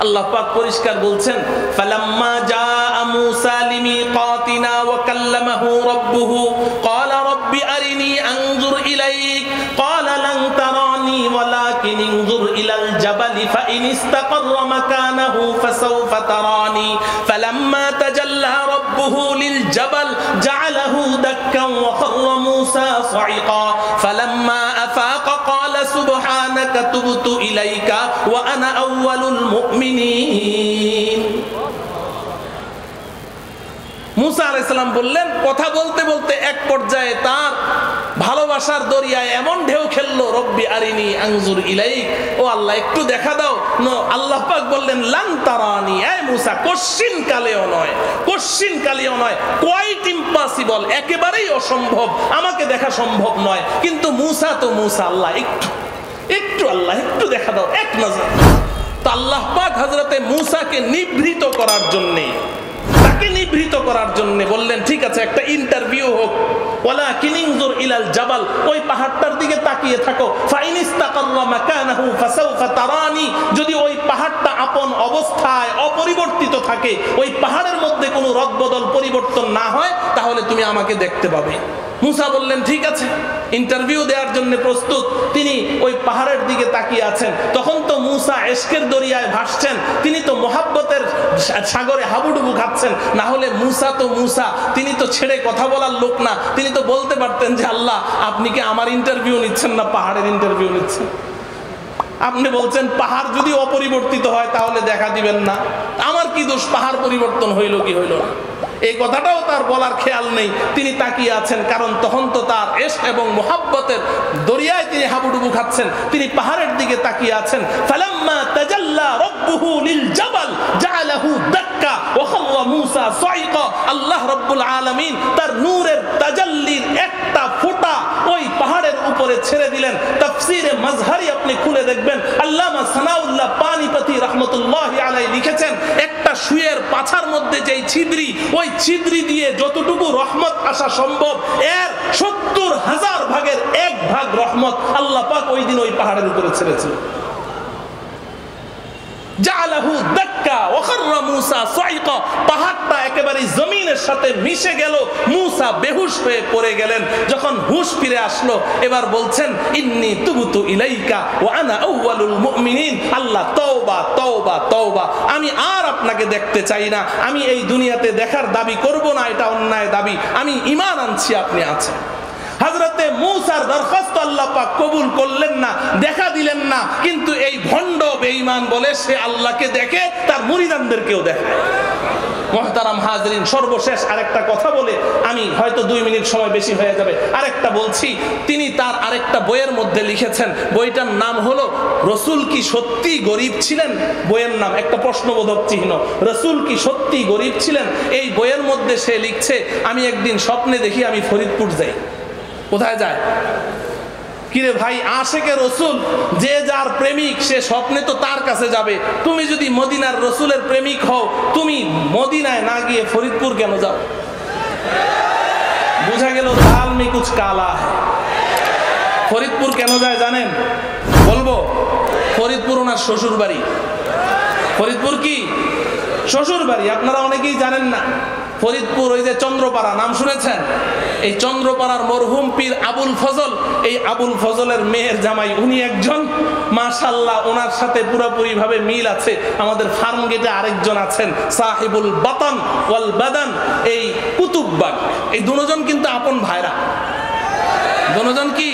আল্লাহ পাক পরিষ্কার বলছেন, ফালাম্মা জাআ মূসা লিমিকাতিনা ওয়া কাল্লামাহু রাব্বুহু ক্বালা রাব্বি আরিনি আনজুর ইলাইক ক্বালা লান তারানি ওয়ালাকিন ইনজুর ইলাল জাবালি ফাইন ইসতাকাররা মাকানাহু ফাসাউফা তারানি ফালাম্মা তাজাল্লা রাব্বুহু লিল জাবাল জাআলাহু দাক্কান ওয়া খাররা মূসা সাইকা ফালাম্মা আফাকা ক্বালা সুবহানাকা তুবতু ইলাইকা ওয়া আনা আউয়ালুল মুমিনিন। মুসা আলাইহিস সালাম বললেন, কথা বলতে বলতে এক পর্যায়ে তার ভালোবাসার দরিয়ায় এমন ঢেউ খেললো, রব্বি আরিনি আনজুর ইলাইক, ও আল্লাহ একটু দেখা দাও। আল্লাহ পাক বললেন, লান তারানি, এ মুসা কোশ্চিন কালেও নয়, কোশ্চিন কালেও নয়, কোয়াইট ইম্পসিবল, একেবারেই অসম্ভব, আমাকে দেখা সম্ভব নয়। কিন্তু মুসা তো মুসা, আল্লাহ একটু একটু, আল্লাহ একটু দেখা দাও, এক নজর। তো আল্লাহ পাক হযরতে মুসাকে নিবৃত করার জন্যে, তাকে নিবৃত করার জন্য বললেন, ঠিক আছে একটা ইন্টারভিউ হোক। ওয়ালা কিনিনজুর ইলাল জাবাল, ওই পাহাড়টার দিকে তাকিয়ে থাকো। ফাইন ইসতাকাররা মাকানাহু ফাসাউফা তারানি, যদি ওই পাহাড়টা আপন অবস্থায় অপরিবর্তিত থাকে, ওই পাহাড়ের মধ্যে কোনো রদবদল পরিবর্তন না হয়, তাহলে তুমি আমাকে দেখতে পাবে। মুসা বললেন, ঠিক আছে, ইন্টারভিউ দেওয়ার জন্য প্রস্তুত। তিনি ওই পাহাড়ের দিকে তাকিয়ে আছেন। তখন তো মুসা ইশকের দরিয়ায় ভাসছেন, তিনি তো মোহাব্বতের সাগরে হাবুডুবু খাচ্ছেন। না হলে মুসা তো মুসা, তিনি তো ছেড়ে কথা বলার লোক না। তিনি তো বলতে পারতেন যে আল্লাহ আপনি কি আমার ইন্টারভিউ নিচ্ছেন না পাহাড়ের ইন্টারভিউ নিচ্ছেন? আপনি বলছেন পাহাড় যদি অপরিবর্তিত হয় তাহলে দেখা দিবেন না, আমার কি দোষ, পাহাড় পরিবর্তন হইল কি হইল না, এই কথাটাও তার বলার খেয়াল নেই। তিনি তাকিয়ে আছেন, কারণ তখন তো তার ইশক এবং মুহাব্বতের দরিয়ায় তিনি হাবুডুবু খাচ্ছেন। তিনি পাহাড়ের দিকে তাকিয়ে আছেন। ফালাম্মা তাজাল্লা রাব্বুহু লিল জাবাল জাআলাহু দাক্কা ওয়া খাররা মূসা সাইকা, আল্লাহ রাব্বুল আলামিন তার নূরের তাজাল্লির একটা ফোঁটা ওই পাহাড়ের উপরে ছেড়ে দিলেন। তাফসীরে মাজহারি আপনি খুলে দেখবেন, আল্লামা সানাউল্লাহ পানিপতি রাহমাতুল্লাহি আলাইহি লিখেছেন, একটা শুয়ের পাছার মধ্যে যেই ছিদ্রি, ওই ছিদ্রি দিয়ে যতটুকু রহমত আসা সম্ভব, এর ৭০,০০০ ভাগের ১ ভাগ রহমত আল্লাহ পাক ওই দিন ওই পাহাড়ের উপরে ছেড়েছিল। জাআলাহু দাক্কা ওয়া খাররা মূসা সাইকা, পাহাড়টা একেবারে জমিনের সাথে মিশে গেল। মূসা বেহুশ হয়ে পড়ে গেলেন। যখন হুঁশ ফিরে আসলো, এবার বলছেন, ইন্নী তুবতু ইলাইকা ওয়া আনা আউয়ালুল মুমিনিন, আল্লাহ তওবা তওবা তওবা, আমি আর আপনাকে দেখতে চাই না, আমি এই দুনিয়াতে দেখার দাবি করব না, এটা অন্যায় দাবি, আমি ঈমান আনছি আপনি আছেন। হযরতে মূসার দরখাস্ত আল্লাহ পাক কবুল করলেন না, দেখা দিলেন না, কিন্তু এই ভণ্ড বেঈমান বলে সে আল্লাহকে দেখে, তার মুরিদানদেরকেও দেখায়। মুহতারাম হাজরিন, সর্বশেষ আরেকটা কথা বলে আমি হয়তো 2 মিনিট সময় বেশি হয়ে যাবে, আরেকটা বলছি। তিনি তার আরেকটা বইয়ের মধ্যে লিখেছেন, বইটার নাম হলো রসুল কি সত্যি গরিব ছিলেন। বইয়ের নাম একটা প্রশ্নবোধক চিহ্ন, রসুল কি সত্যি গরিব ছিলেন। এই বইয়ের মধ্যে সে লিখছে, আমি একদিন স্বপ্নে দেখি আমি ফরিদপুর যাই। কোথায় যায়? কিরে ভাই, আশেকে রসুল, যে যার প্রেমিক সে স্বপ্নে তো তার কাছে যাবে। তুমি যদি মদিনার রসুলের প্রেমিক হও, তুমি মদিনায় না গিয়ে ফরিদপুর কেন যাও? বুঝা গেল দাল মে কুছ কালা হ্যায়। ফরিদপুর কেন যায় জানেন? বলবো, ফরিদপুর ওনার শ্বশুর বাড়ি। ফরিদপুর কি শ্বশুর বাড়ি, আপনারা অনেকেই জানেন না। ফরিদপুর ওই যে চন্দ্রপাড়া, নাম শুনেছেন? এই চন্দ্রপাড়ার মরহুম পীর আবুল ফজল, এই আবুল ফজলের মেয়ের জামাই উনি একজন, মাশাআল্লাহ ওনার সাথে পুরোপুরি ভাবে মিল আছে। আমাদের ফার্ম গেটে আরেকজন আছেন সাহিবুল বাতান ওয়াল বাদান, এই কুতুববাগ, এই দুজন কিন্তু আপন ভাইরা। দুজন কি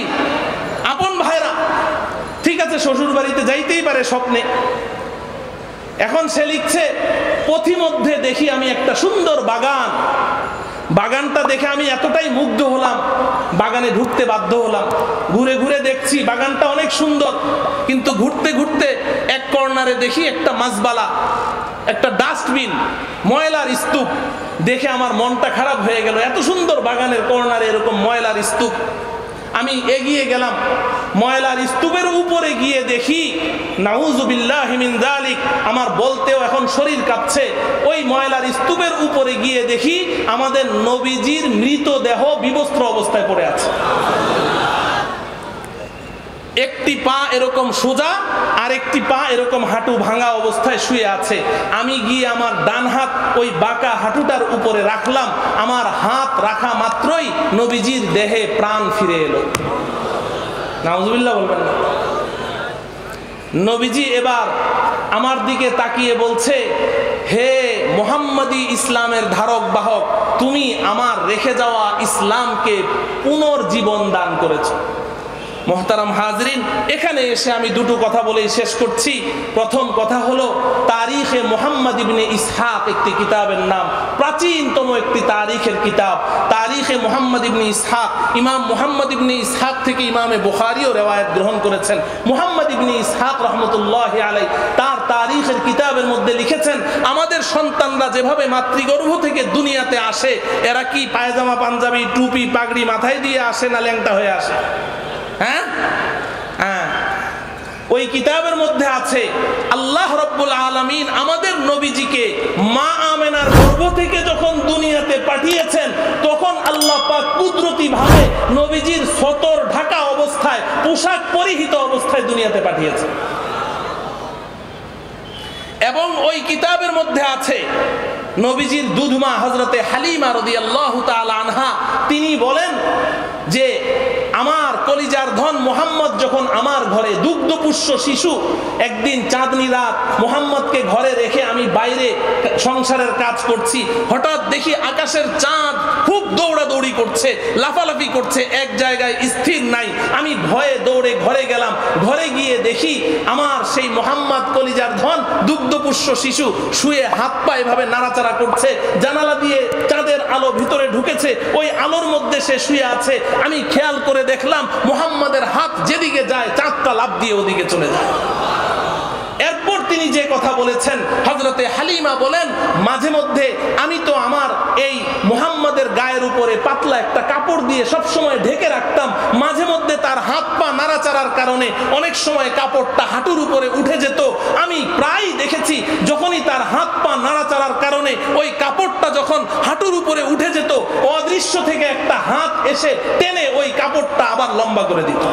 আপন ভাইরা? ঠিক আছে, শ্বশুর বাড়িতে যাইতেই পারে স্বপ্নে। এখন সে লিখছে, পথিমধ্যে দেখি আমি একটা সুন্দর বাগান, বাগানটা দেখে আমি এতটাই মুগ্ধ হলাম, বাগানে ঢুকতে বাধ্য হলাম। ঘুরে ঘুরে দেখছি বাগানটা অনেক সুন্দর, কিন্তু ঘুরতে ঘুরতে এক কর্নারে দেখি একটা মাছবালা, একটা ডাস্টবিন, ময়লার স্তূপ। দেখে আমার মনটা খারাপ হয়ে গেল, এত সুন্দর বাগানের কর্নারে এরকম ময়লার স্তূপ। আমি এগিয়ে গেলাম, ময়লার স্তূপের উপরে গিয়ে দেখি, নাউযুবিল্লাহি মিন যালিক, আমার বলতেও এখন শরীর কাঁপছে। ওই ময়লার স্তূপের উপরে গিয়ে দেখি আমাদের নবীজির মৃতদেহ বিবস্ত্র অবস্থায় পড়ে আছে। একটি পা এরকম সোজা, আর একটি পা এরকম হাঁটু ভাঙা অবস্থায় শুয়ে আছে। আমি গিয়ে আমার ডান হাত ওই বাঁকা হাঁটুটার উপরে রাখলাম। আমার হাত রাখা মাত্রই নবীজির দেহে প্রাণ ফিরে এলো। নাউযুবিল্লাহ বলবেন না? নবীজি এবার আমার দিকে তাকিয়ে বলছে, হে মুহাম্মাদি ইসলামের ধারক বাহক, তুমি আমার রেখে যাওয়া ইসলামকে পুনর্জীবন দান করেছো। মোহতারাম হাজরিন, এখানে এসে আমি দুটো কথা বলেই শেষ করছি। প্রথম কথা হলো, তারিখে মুহাম্মদ ইবনে ইসহাক একটি কিতাবের নাম, প্রাচীনতম একটি তারিখের কিতাব। তারিখে মুহাম্মদ ইবনে ইসহাক, ইমাম মুহাম্মদ ইবনে ইসহাক থেকে ইমামে বুখারীও রিওয়ায়াত গ্রহণ করেছেন। মুহাম্মদ ইবনে ইসহাক রাহমাতুল্লাহি আলাইহি তার তারিখের কিতাবের মধ্যে লিখেছেন, আমাদের সন্তানরা যেভাবে মাতৃগর্ভ থেকে দুনিয়াতে আসে, এরা কি পায়জামা পাঞ্জাবি টুপি পাগড়ি মাথায় দিয়ে আসে না ল্যাংটা হয়ে আসে? হ্যাঁ, ওই কিতাবের মধ্যে আছে আল্লাহ রাব্বুল আলামিন আমাদের নবীজিকে মা আমেনার গর্ভ থেকে যখন দুনিয়াতে পাঠিয়েছেন, তখন আল্লাহ পাক কুদরতি ভাবে নবীজির সতর ঢাকা অবস্থায়, পোশাক পরিহিত অবস্থায় দুনিয়াতে পাঠিয়েছেন। এবং ওই কিতাবের মধ্যে আছে নবীজির দুধমা হযরতে হালিমা রাদিয়াল্লাহু তাআলা আনহা, তিনি বলেন যে আমার কলিজার ধন মুহাম্মদ যখন আমার ঘরে দুগ্ধপুষ্য শিশু, একদিন চাঁদনি রাত মুহাম্মদকে ঘরে রেখে আমি বাইরে সংসারের কাজ করছি, হঠাৎ দেখি আকাশের চাঁদ খুব দৌড়াদৌড়ি করছে, লাফালাফি করছে, এক জায়গায় স্থির নাই। আমি ভয়ে দৌড়ে ঘরে গেলাম। ঘরে গিয়ে দেখি আমার সেই মুহাম্মদ কলিজার ধন দুগ্ধপুষ্য শিশু শুয়ে হাত পা এভাবে নাড়াচাড়া করছে, জানালা দিয়ে চাঁদের আলো ভিতরে ঢুকেছে, ওই আলোর মধ্যে সে শুয়ে আছে। আমি খেয়াল করে দেখলাম মুহাম্মাদের হাত যেদিকে যায় চাঁদটা লাফ দিয়ে ওদিকে চলে যায়। এরপর তিনি যে কথা বলেছেন, হযরতে হালিমা বলেন, মাঝে মধ্যে আমি তো আমার এই মুহাম্মাদের গায়ের উপরে পাতলা একটা কাপড় দিয়ে সব সময় ঢেকে রাখতাম। মাঝে মধ্যে তার হাত পা নাড়াচাড়ার কারণে অনেক সময় কাপড়টা হাঁটুর উপরে উঠে যেত। আমি প্রায় দেখেছি যখনই তার হাত পা নাড়াচাড়ার কারণে ওই কাপড়টা যখন হাঁটুর উপরে উঠে যেত, অদৃশ্য থেকে একটা হাত এসে টেনে ওই কাপড়টা আবার লম্বা করে দিত।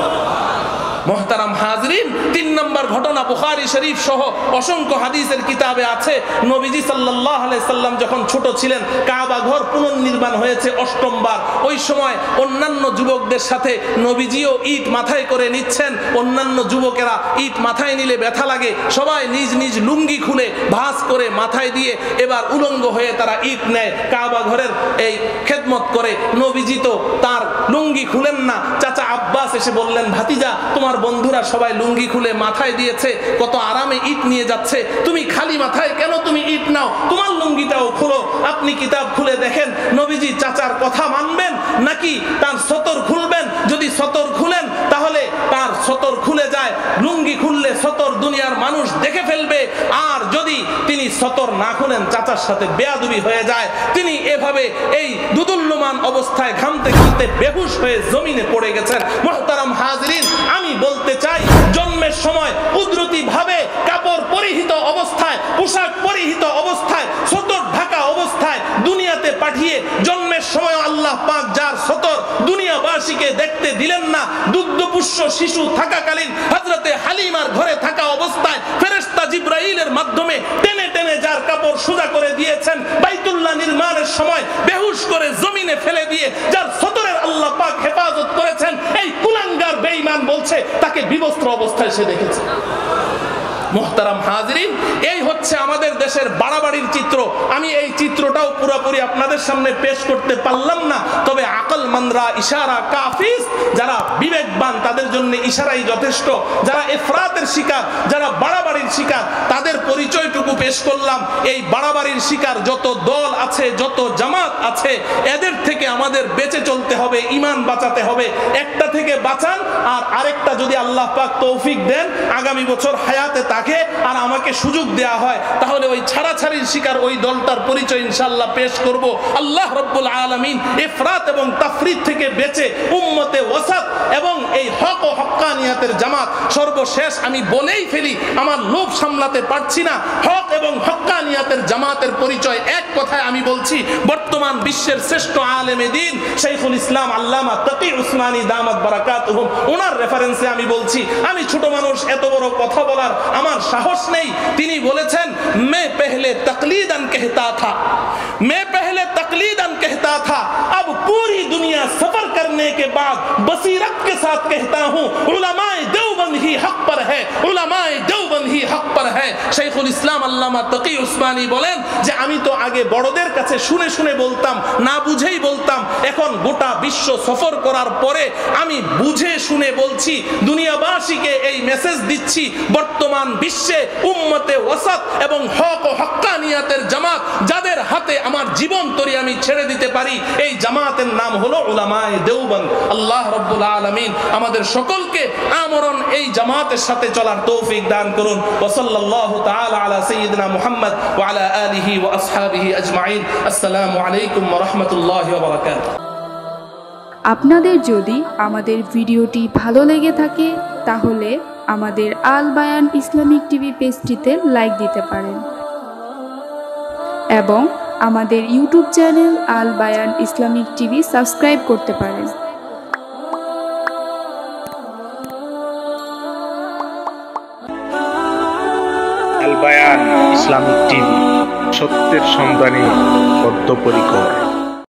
মোহতারাম হাজরিন, 3 নম্বর ঘটনা বুখারী শরীফ সহ অসংখ্য হাদিসের কিতাবে আছে। নবীজি সাল্লাল্লাহু আলাইহি সাল্লাম যখন ছোট ছিলেন, কাবা ঘর পুনর্নির্মাণ হয়েছে 8ম বার। ওই সময় অন্যান্য যুবকদের সাথে নবীজিও ইট মাথায় করে নিচ্ছেন। অন্যান্য যুবকেরা ইট মাথায় নিলে ব্যথা লাগে, সবাই নিজ নিজ লুঙ্গি খুলে ভাঁজ করে মাথায় দিয়ে এবার উলঙ্গ হয়ে তারা ইট নেয়, কাবা ঘরের এই খেদমত করে। নবীজি তো তার লুঙ্গি খুলেন না। চাচা আব্বাস এসে বললেন, ভাতিজা, তোমার বন্ধুরা সবাই লুঙ্গি খুলে মাথায় দিয়েছে, কত আরামে ইট নিয়ে যাচ্ছে, তুমি খালি মাথায় কেন তুমি ইট নাও, তোমার লুঙ্গিটাও খুলো। আপনি কিতাব খুলে দেখেন নবীজি চাচার কথা মানবেন নাকি তার সতর খুলবেন। যদি সতর খুলেন তাহলে তার সতর খুলে যায়, লুঙ্গি খুললে সতর দুনিয়ার মানুষ দেখে ফেলবে। আর যদি তিনি সতর না খুলেন, চাচার সাথে বেয়াদবি হয়ে যায়। তিনি এভাবে এই দুদুল্যমান অবস্থায় ঘামতে ঘামতে বেহুশ হয়ে জমিনে পড়ে গেছেন। মুহতারাম হাজরিন, আমি বলতে চাই, জন্মের সময় কুদরতি ভাবে কাপড় পরিহিত অবস্থায়, পোশাক পরিহিত অবস্থায়, সতর ঢাকা অবস্থায় দুনিয়াতে পাঠিয়ে জন্মের সময় আল্লাহ পাক যার সতর দুনিয়াবাসীকে দেখতে দিলেন না, দুগ্ধপুষ্য শিশু থাকাকালীন হযরতে হালিমার ঘরে থাকা অবস্থায় ফেরেশতা জিবরাইলের মাধ্যমে টেনে টেনে যার কাপড় সোজা করে দিয়েছেন, বাইতুল্লাহ নির্মাণের সময় বেহুশ করে জমিনে ফেলে দিয়ে যার সতরের আল্লাহ পাক হেফাজত করেছেন, এই কুলাঙ্গার বেঈমান বলছে তাকে বিবস্ত্র অবস্থায় সে দেখেছে। মুহতারাম হাজরিন, এই হচ্ছে আমাদের দেশের বাড়াবাড়ির চিত্র। আমি এই চিত্রটাও পুরোপুরি আপনাদের সামনে পেশ করতে পারলাম না, তবে আকলমন্দরা, ইশারা কাফিস, যারা বিবেকবান তাদের জন্য ইশারাই যথেষ্ট। যারা ইফরাতের শিকার, যারা বাড়াবাড়ির শিকার, তাদের পরিচয়টুকু পেশ করলাম। এই বাড়াবাড়ির শিকার যত দল আছে, যত জামাত আছে, এদের থেকে আমাদের বেঁচে চলতে হবে, ঈমান বাঁচাতে হবে। একটা থেকে বাঁচান, আর আরেকটা যদি আল্লাহ পাক তৌফিক দেন, আগামী বছর হায়াতে থাকে আর আমাকে সুযোগ দেয়া হয়, তাহলে ওই ছাড়াছাড়ির শিকার ওই দলটার পরিচয় ইনশাআল্লাহ পেশ করব। আল্লাহ রাব্বুল আলামিন ইফরাত এবং তাফরিদ থেকে বেঁচে উম্মতে ওয়াসাত এবং এই হক ও হক্কানিয়াতের জামাত, সর্বশেষ আমি বলেই ফেলি, আমার লোভ সামলাতে পারছি না, হক এবং হক্কানিয়াতের জামাতের পরিচয় এক কথায় আমি বলছি, বর্তমান বিশ্বের শ্রেষ্ঠ আলেমে দ্বীন শাইখুল ইসলাম আল্লামা তাকি উসমানী দামাত বারাকাতুহুম, ওনার রেফারেন্সে আমি বলছি। আমি ছোট মানুষ, এত বড় কথা বলার আমার সাহস নেই। তিনি বলেছেন, मैं पहले तकलीदन कहता था, मैं पहले तकलीदन कहता था, अब पूरी दुनिया सफर करने के बाद बसीरत के साथ कहता हूँ, उलमाए देवबंद ही हक पर है, उलमाए হয়। শাইখুল ইসলাম আল্লামা তাকি উসমানী বলেন যে আমি তো আগে বড়দের কাছে শুনে শুনে বলতাম, না বুঝেই বলতাম, এখন গোটা বিশ্ব সফর করার পরে আমি বুঝে শুনে বলছি, দুনিয়াবাসীকে এই মেসেজ দিচ্ছি, বর্তমান বিশ্বে উম্মতে ওয়াসাত এবং হক ও হক্কানিয়াতের জামাত যাদের হাতে আমার জীবন তরি আমি ছেড়ে দিতে পারি, এই জামাতের নাম হলো উলামায়ে দেওবন্দ। আল্লাহ রাব্বুল আলামিন আমাদের সকলকে আমরণ এই জামাতের সাথে চলার তৌফিক দান করুন। ওয়া সাল্লাল্লাহু তাআলা আলা সাইয়্যিদিনা মুহাম্মদ ওয়া আলা আলিহি ওয়া আসহাবিহি আজমাইন। আসসালামু আলাইকুম ওয়া রাহমাতুল্লাহি ওয়া বারাকাতুহু। আপনাদের যদি আমাদের ভিডিওটি ভালো লেগে থাকে তাহলে আমাদের আল বায়ান ইসলামিক টিভি পেজটিতে লাইক দিতে পারেন এবং আমাদের ইউটিউব চ্যানেল আল বায়ান ইসলামিক টিভি সাবস্ক্রাইব করতে পারেন। আল বায়ান ইসলামিক টিভি, সত্যের সন্ধানে বদ্ধপরিকর।